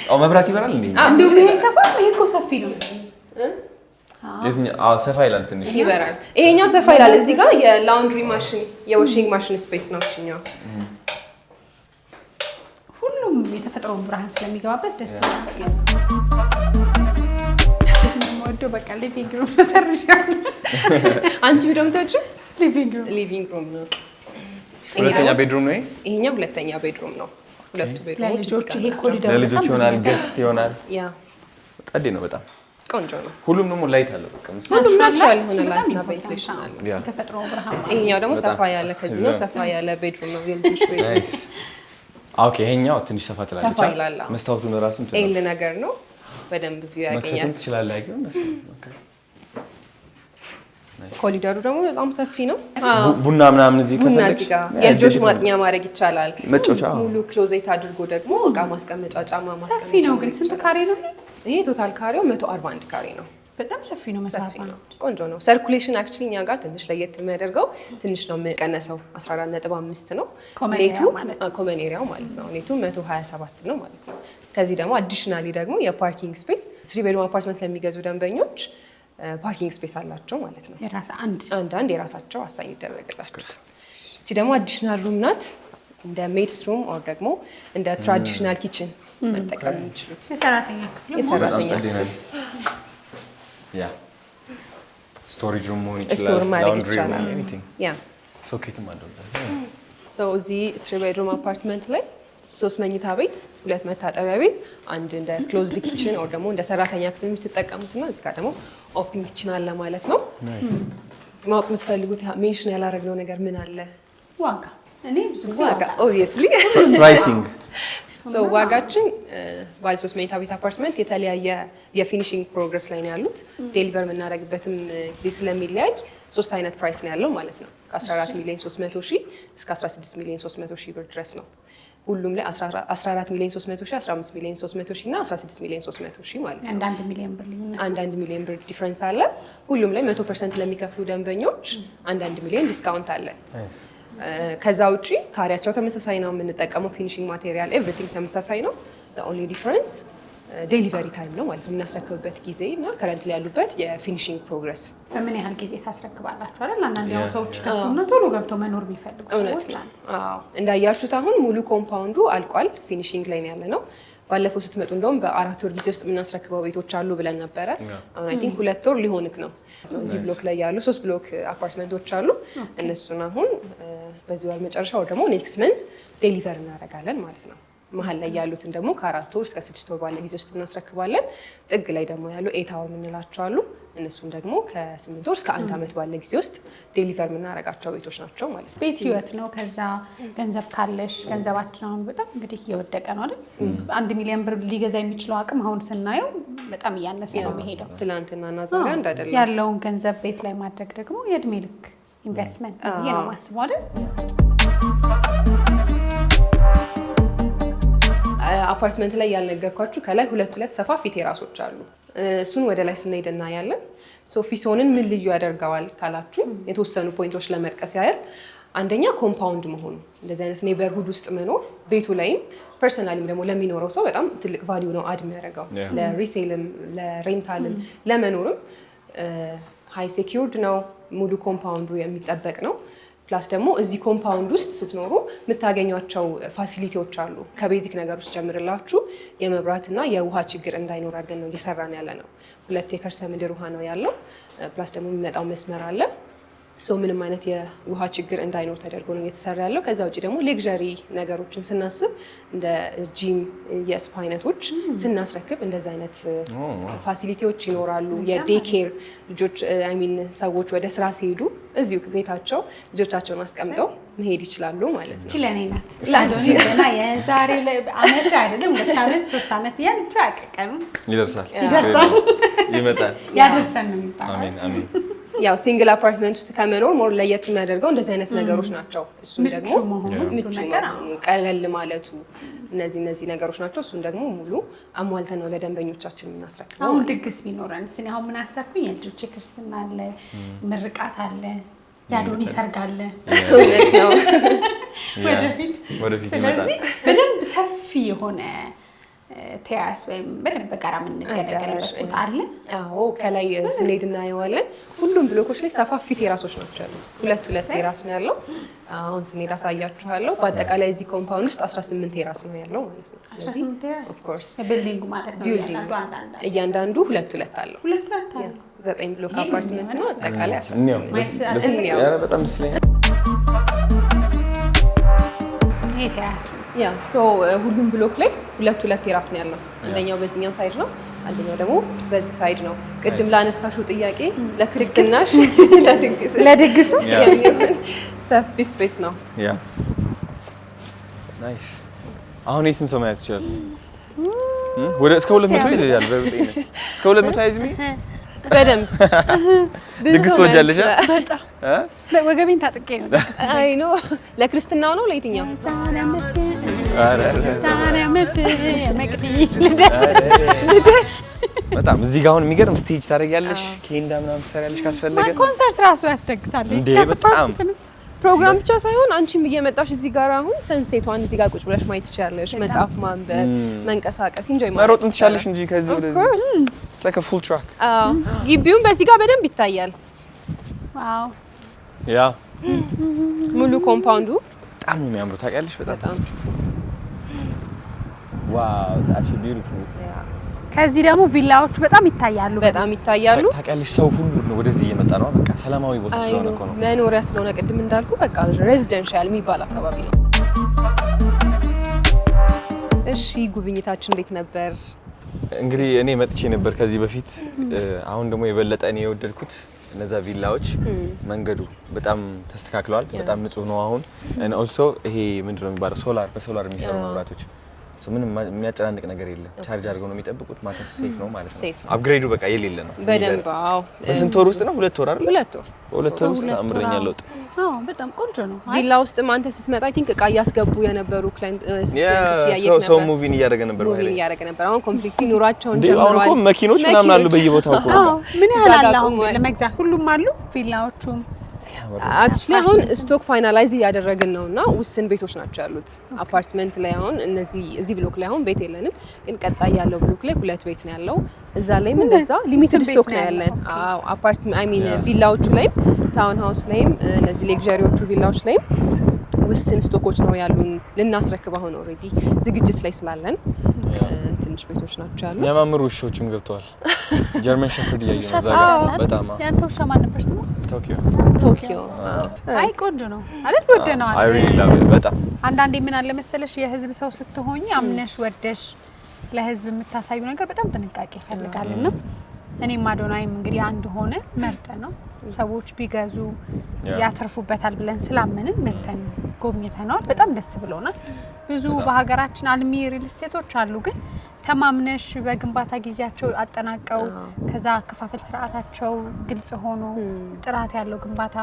አዎ መብራት ይበራል እንዴ? እንደውም ይሄ ሰፋ ይሄ እኮ ሰፊ ነው። የትኛው? አዎ ሰፋ ይላል ትንሽ ይበራል። ይሄኛው ሰፋ ይላል። እዚህ ጋር የላውንድሪ ማሽን የዋሺንግ ማሽን ስፔስ ነው እኛው። ሁሉም የተፈጥሮ ብርሃን ስለሚገባበት ደስ ይላል። ወዶ በቃ ሊቪንግ ሩም ተሰርሻለሁ። አንቺ ቢዶም ተወጪ ሊቪንግ ሩም ነው። ሁለተኛ ቤድሩም ነው። ይሄኛው ሁለተኛ ቤድሩም ነው። ሁለቱ ቤድሩሞች ለልጆች ይሄ ኮሪደር ለልጆች ይሆናል፣ ገስት ይሆናል። ያ ጸዴ ነው በጣም ቆንጆ ነው። ሁሉም ደግሞ ላይት አለው በቃ ሁሉም ናቹራል ሆነ ላይት እና ቬንቲሌሽን አለ። የተፈጥሮ ብርሃን። ይሄኛው ደግሞ ሰፋ ያለ ከዚህኛው ሰፋ ያለ ቤድሩም ነው። የልጆች ቤድሩም ናይስ። ኦኬ ይሄኛው ትንሽ ሰፋ ትላለች። ሰፋ ይላል። መስታወቱን ራሱ እንትን ኤል ነገር ነው። በደንብ ቪው ያገኛል። መክፈትም ትችላለህ አይገርም? ኦኬ ኮሪደሩ ደግሞ በጣም ሰፊ ነው። ቡና ምናምን እዚህ ቡና ከፈለግሽ እዚህ ጋር የልጆች ማጥኛ ማድረግ ይቻላል። መጫወቻ ሙሉ ክሎዜት አድርጎ ደግሞ እቃ ማስቀመጫ፣ ጫማ ማስቀመጫ ሰፊ ነው ግን ስንት ካሬ ነው? ይሄ ቶታል ካሬው 141 ካሬ ነው። በጣም ሰፊ ነው። ሰፊ ነው። ቆንጆ ነው። ሰርኩሌሽን አክቹሊ እኛ ጋር ትንሽ ለየት የሚያደርገው ትንሽ ነው የምንቀነሰው 14.5 ነው ኔቱ ኮመን ኤሪያው ማለት ነው። ኔቱ 127 ነው ማለት ነው። ከዚህ ደግሞ አዲሽናሊ ደግሞ የፓርኪንግ ስፔስ 3 ቤድሩም አፓርትመንት ለሚገዙ ደንበኞች ፓርኪንግ ስፔስ አላቸው ማለት ነው። የራስ አንድ የራሳቸው አሳይን ይደረግላቸዋል። እቺ ደግሞ አዲሽናል ሩም ናት። እንደ ሜድስ ሩም ኦር ደግሞ እንደ ትራዲሽናል ኪችን መጠቀም የሚችሉት የሰራተኛ ክፍል የሰራተኛ ክፍል ያ ስቶሬጅ ሩም መሆን ስቶር ይችላል። ማድረግ ላውንድሪ ይቻላል። ኤኒቲንግ ያ ሶኬትም አለው እዛ። ሶ እዚህ 3 ቤድሩም አፓርትመንት ላይ 3 መኝታ ቤት፣ 2 መታጠቢያ ቤት፣ አንድ እንደ ክሎዝድ ኪችን ኦር ደግሞ እንደ ሰራተኛ ክፍል የምትጠቀሙትና እዚህ ጋር ደግሞ ኦፕን ኪችን አለ ማለት ነው። ናይስ። ማወቅ የምትፈልጉት ሜንሽን ያላረግነው ነገር ምን አለ? ዋጋ እኔ ብዙ ጊዜ ዋጋ ኦብቪየስሊ ፕራይሲንግ ሶ ዋጋችን ባለ 3 መኝታ ቤት አፓርትመንት የተለያየ የፊኒሺንግ ፕሮግረስ ላይ ነው ያሉት። ዴሊቨር የምናደርግበትም ጊዜ ስለሚለያይ 3 አይነት ፕራይስ ነው ያለው ማለት ነው። ከ14 ሚሊዮን 300 ሺህ እስከ 16 ሚሊዮን 300 ሺህ ብር ድረስ ነው። ሁሉም ላይ 14 ሚሊዮን 300 ሺህ፣ 15 ሚሊዮን 300 ሺህ እና 16 ሚሊዮን 300 ሺህ ማለት ነው። አንዳንድ ሚሊዮን ብር ልዩነት አንዳንድ ሚሊዮን ብር ዲፈረንስ አለ። ሁሉም ላይ 100% ለሚከፍሉ ደንበኞች አንዳንድ ሚሊዮን ዲስካውንት አለ። ናይስ። ከዛ ውጪ ካሬያቸው ተመሳሳይ ነው። የምንጠቀመው ፊኒሺንግ ማቴሪያል ኤቭሪቲንግ ተመሳሳይ ነው። the only difference ዴሊቨሪ ታይም ነው ማለት ነው የምናስረክብበት ጊዜ እና ከረንትሊ ያሉበት የፊኒሺንግ ፕሮግረስ በምን ያህል ጊዜ ታስረክባላችሁ አይደል? አንዳንድ ያው ሰዎች ከፍሉና ቶሎ ገብተው መኖር የሚፈልጉ ሰዎች አሉ። አዎ እንዳያችሁት አሁን ሙሉ ኮምፓውንዱ አልቋል። ፊኒሺንግ ላይ ነው ያለ ነው። ባለፈው ስትመጡ እንደውም በ4 ወር ጊዜ ውስጥ የምናስረክበው ቤቶች አሉ ብለን ነበረ። አሁን አይ ቲንክ 2 ወር ሊሆንክ ነው። እዚህ ብሎክ ላይ ያሉ 3 ብሎክ አፓርትመንቶች አሉ። እነሱን አሁን በዚህ ወር መጨረሻ ወር ደግሞ ኔክስት መንዝ ዴሊቨር እናደርጋለን ማለት ነው። መሀል ላይ ያሉትን ደግሞ ከ4 ወር እስከ 6 ወር ባለ ጊዜ ውስጥ እናስረክባለን። ጥግ ላይ ደግሞ ያሉ ኤታወር የምንላቸው አሉ። እነሱን ደግሞ ከ8 ወር እስከ 1 ዓመት ባለ ጊዜ ውስጥ ዴሊቨር የምናደርጋቸው ቤቶች ናቸው ማለት ነው። ቤት ህይወት ነው። ከዛ ገንዘብ ካለሽ ገንዘባችን አሁን በጣም እንግዲህ እየወደቀ ነው አይደል? 1 ሚሊዮን ብር ሊገዛ የሚችለው አቅም አሁን ስናየው በጣም እያነሰ ነው የሚሄደው። ትላንትናና ዛሬ አንድ አይደለም። ያለውን ገንዘብ ቤት ላይ ማድረግ ደግሞ የእድሜ ልክ ኢንቨስትመንት ነው የማስበው አይደል? አፓርትመንት ላይ ያልነገርኳችሁ ከላይ ሁለት ሰፋፊ ቴራሶች አሉ። እሱን ወደ ላይ ስንሄድ እናያለን። ሶፊሶንን ምን ልዩ ያደርገዋል ካላችሁ የተወሰኑ ፖይንቶች ለመጥቀስ ያህል አንደኛ ኮምፓውንድ መሆኑ፣ እንደዚህ አይነት ኔበርሁድ ውስጥ መኖር ቤቱ ላይም ፐርሰናሊም ደግሞ ለሚኖረው ሰው በጣም ትልቅ ቫልዩ ነው አድ የሚያደርገው። ለሪሴልም ለሬንታልም ለመኖርም ሃይ ሴኪዩርድ ነው። ሙሉ ኮምፓውንዱ የሚጠበቅ ነው። ፕላስ ደግሞ እዚህ ኮምፓውንድ ውስጥ ስትኖሩ የምታገኟቸው ፋሲሊቲዎች አሉ። ከቤዚክ ነገር ውስጥ ጀምርላችሁ የመብራትና የውሃ ችግር እንዳይኖር አድርገን ነው እየሰራን ያለ ነው። 2 የከርሰ ምድር ውሃ ነው ያለው። ፕላስ ደግሞ የሚመጣው መስመር አለ። ምንም አይነት የውሃ ችግር እንዳይኖር ተደርጎ ነው እየተሰራ ያለው። ከዛ ውጭ ደግሞ ሌክዠሪ ነገሮችን ስናስብ እንደ ጂም፣ የስፓ አይነቶች ስናስረክብ እንደዚህ አይነት ፋሲሊቲዎች ይኖራሉ። የዴኬር ልጆች ሰዎች ወደ ስራ ሲሄዱ እዚሁ ቤታቸው ልጆቻቸውን አስቀምጠው መሄድ ይችላሉ ማለት ነው። ለኔ ናት ላዶኒ ገና የዛሬ አመት አይደለም 2 ዓመት 3 ዓመት ያን ታቀቀም ይደርሳል ይመጣል ያደርሰን ነው የሚባለው። አሜን አሜን። ያው ሲንግል አፓርትመንት ውስጥ ከመኖር ሞር ለየት የሚያደርገው እንደዚህ አይነት ነገሮች ናቸው። እሱም ደግሞ ምቹ ነገር ቀለል ማለቱ እነዚህ ነገሮች ናቸው። እሱን ደግሞ ሙሉ አሟልተን ነው ለደንበኞቻችን የምናስረክበው። አሁን ድግስ ቢኖረን እኔ አሁን ምን አሰብኩኝ፣ የልጆቼ ክርስትና አለ፣ ምርቃት አለ፣ ያዶኒ ሰርግ አለ። እውነት ነው ወደፊት ስለዚህ በደንብ ሰፊ የሆነ ቴራስ ወይም በደንብ በጋራ የምንገለገልበት ቦታ አለ። አዎ ከላይ ስንሄድ እናየዋለን። ሁሉም ብሎኮች ላይ ሰፋፊ ቴራሶች ናቸው ያሉት። 2 ቴራስ ነው ያለው። አሁን ስንሄድ አሳያችኋለሁ። በአጠቃላይ እዚህ ኮምፓውንድ ውስጥ 18 ቴራስ ነው ያለው ማለት ነው። ስለዚህ ኦፍ ኮርስ ቢልዲንጉ ማለት ነው እያንዳንዱ 2 አለው። 2 አለው። 9 ብሎክ አፓርትመንት ነው አጠቃላይ 18። በጣም ደስ ይላል። ይሄ ቴራሱ ሁሉም ብሎክ ላይ 2 ቴራስ ነው ያለው። አንደኛው በዚህኛው ሳይድ ነው፣ አንደኛው ደግሞ በዚህ ሳይድ ነው። ቅድም ላነሳሽው ጥያቄ ለክርስትናሽ ለድግሱ የሚሆን ሰፊ ስፔስ ነው። ናይስ። አሁን ስንት ሰው መያዝ ይችላል? እስከ 200 ይይዛል። እስከ 200 አይዝም። በደንብ ድግስ ትወጃለሽ? በጣም ወገቤን ታጥቄ ነው። አይ ኖ ለክርስትናው ነው ለየትኛው? ልደት በጣም እዚህ ጋር አሁን የሚገርም ስቴጅ ታደርጊያለሽ፣ ኬንዳ ምናምን ትሰሪያለሽ ካስፈለገ። ኮንሰርት ራሱ ያስደግሳል። በጣም ፕሮግራም ብቻ ሳይሆን አንቺም እየመጣሽ እዚህ ጋር አሁን ሰንሴቷን እዚህ ጋር ቁጭ ብለሽ ማየት ትችያለሽ። መጽሐፍ ማንበብ፣ መንቀሳቀስ፣ ኢንጆይ ማለት መሮጥም ትችያለሽ እንጂ ከዚህ ወደዚህ it's like a full track። ግቢውን በዚህ ጋር በደንብ ይታያል። ዋው ያ ሙሉ ኮምፓውንዱ በጣም ነው የሚያምረው ታውቂያለሽ። በጣም ዋው it's actually beautiful። ከዚህ ደግሞ ቪላዎቹ በጣም ይታያሉ። ታውቂያለሽ ሰው ሁሉ ወደዚህ እየመጣ ነው። በቃ ሰላማዊ ቦታ ስለሆነ እኮ ነው፣ መኖሪያ ስለሆነ ቅድም እንዳልኩ በቃ ሬዚደንሻል የሚባል አካባቢ ነው። እሺ ጉብኝታችን እንዴት ነበር? እንግዲህ እኔ መጥቼ ነበር ከዚህ በፊት። አሁን ደግሞ የበለጠ እኔ የወደድኩት እነዛ ቪላዎች መንገዱ በጣም ተስተካክሏል። በጣም ንጹህ ነው አሁን and also ይሄ ምንድነው የሚባለው በሶላር የሚሰሩ መብራቶች ምንም የሚያጨናንቅ ነገር የለም። ቻርጅ አድርገው ነው የሚጠብቁት። ማታ ሴፍ ነው ማለት ነው። አፕግሬዱ በቃ የሌለ ነው በደንብ። አዎ በስንት ወር ውስጥ ነው? 2 ወር አይደል? 2 ወር። በ2 ወር ውስጥ አምረኛ ለውጥ። አዎ በጣም ቆንጆ ነው። ቪላ ውስጥ አንተ ስትመጣ አይ ቲንክ እቃ እያስገቡ የነበሩ ክላይንቶች ሰው ሙቪን እያደረገ ነበር ማለት ነው። አሁን ኮምፕሊትሊ ኑሯቸውን ጀምረዋል። አሁን እኮ መኪኖች ምናምን አሉ በየቦታው እኮ። ምን ያህል አለ አሁን ለመግዛት? ሁሉም አሉ ቪላዎቹም አክቹሊ አሁን ስቶክ ፋይናላይዝ እያደረግን ነውና ውስን ቤቶች ናቸው ያሉት አፓርትመንት ላይ አሁን እዚህ ብሎክ ላይ አሁን ቤት የለንም ግን ቀጣይ ያለው ብሎክ ላይ 2 ቤት ነው ያለው እዛ ላይም እንደዛ ሊሚትድ ስቶክ ነው ያለን አዎ አፓርትመንት አይ ሚን ቪላዎቹ ላይም ታውን ሃውስ ላይም እነዚህ ሌክዠሪዎቹ ቪላዎች ላይም ውስን ስቶኮች ነው ያሉን ልናስረክብ አሁን ኦሬዲ ዝግጅት ላይ ስላለን ትንሽ ቤቶች ናቸው ያሉት የሚያማምሩ ውሾችም ገብተዋል ጀርመን ሸፐርድ ያየነው ዛጋ በጣም ያንተ ውሻ ማን ነበር ስሙ ቶኪዮ አይ ቆንጆ ነው አይደል ወደነዋል አይ ሪሊ ላቭ በጣም አንዳንዴ ምን አለ መሰለሽ የህዝብ ሰው ስትሆኚ አምነሽ ወደሽ ለህዝብ የምታሳዩ ነገር በጣም ጥንቃቄ ይፈልጋልና እኔም አዶናይም እንግዲህ አንድ ሆነ መርጠ ነው ሰዎች ቢገዙ ያተርፉበታል ብለን ስላመንን መተን ጎብኝተናል በጣም ደስ ብሎናል ብዙ በሀገራችን አልሚ ሪል ስቴቶች አሉ ግን ተማምነሽ በግንባታ ጊዜያቸው አጠናቀው ከዛ አከፋፈል ስርዓታቸው ግልጽ ሆኖ ጥራት ያለው ግንባታ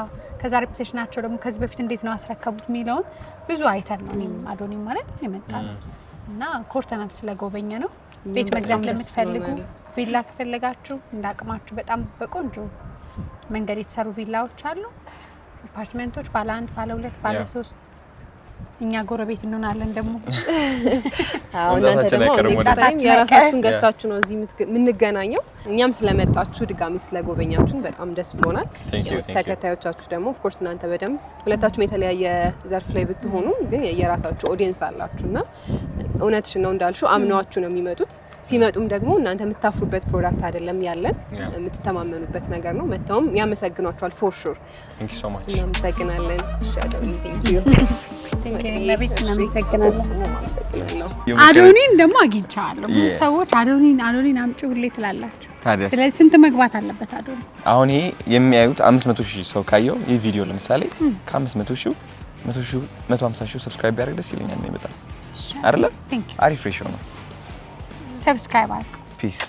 ከዛ ሬፑቴሽናቸው ደግሞ ከዚህ በፊት እንዴት ነው አስረከቡት ሚለውን ብዙ አይተን ነው እኔም አዶኒ ማለት የመጣው እና ኮርተናል ስለጎበኘ ነው ቤት መግዛት ለምትፈልጉ ቪላ ከፈለጋችሁ እንዳቅማችሁ በጣም በቆንጆ መንገድ የተሰሩ ቪላዎች አሉ አፓርትመንቶች ባለ 1 ባለ 2 ባለ 3 እኛ ጎረቤት እንሆናለን ደግሞ አዎ እናንተ ደግሞ የራሳችሁን ገዝታችሁ ነው እዚህ የምንገናኘው እኛም ስለመጣችሁ ድጋሚ ስለጎበኛችሁን በጣም ደስ ብሎናል ተከታዮቻችሁ ደግሞ ኦፍ ኮርስ እናንተ በደም ሁለታችሁም የተለያየ ዘርፍ ላይ ብትሆኑ ግን የራሳችሁ ኦዲየንስ አላችሁና እውነትሽ ነው እንዳልሽው አምኗችሁ ነው የሚመጡት ሲመጡም ደግሞ እናንተ የምታፍሩበት ፕሮዳክት አይደለም ያለን የምትተማመኑበት ነገር ነው መተውም ያመሰግኗችኋል ፎር ሹር Thank you so much እናመሰግናለን ሻዶኒ ቴንክ ዩ ለቤት እናመሰግናለን አዶኒን ደግሞ አግኝቻለሁ ብዙ ሰዎች አዶኒን አምጪ ሁሌ ትላላችሁ ስለዚህ ስንት መግባት አለበት አዶኒ አሁን ይሄ የሚያዩት 500,000 ሰው ካየው ይሄ ቪዲዮ ለምሳሌ ከ500,000 100,000 150,000 ሰብስክራይብ ያደርግ ደስ ይለኛል ነው በጣም አይደለ አሪፍ ሬሽዮ ነው ሰብስክራይብ አድርጉ ፒስ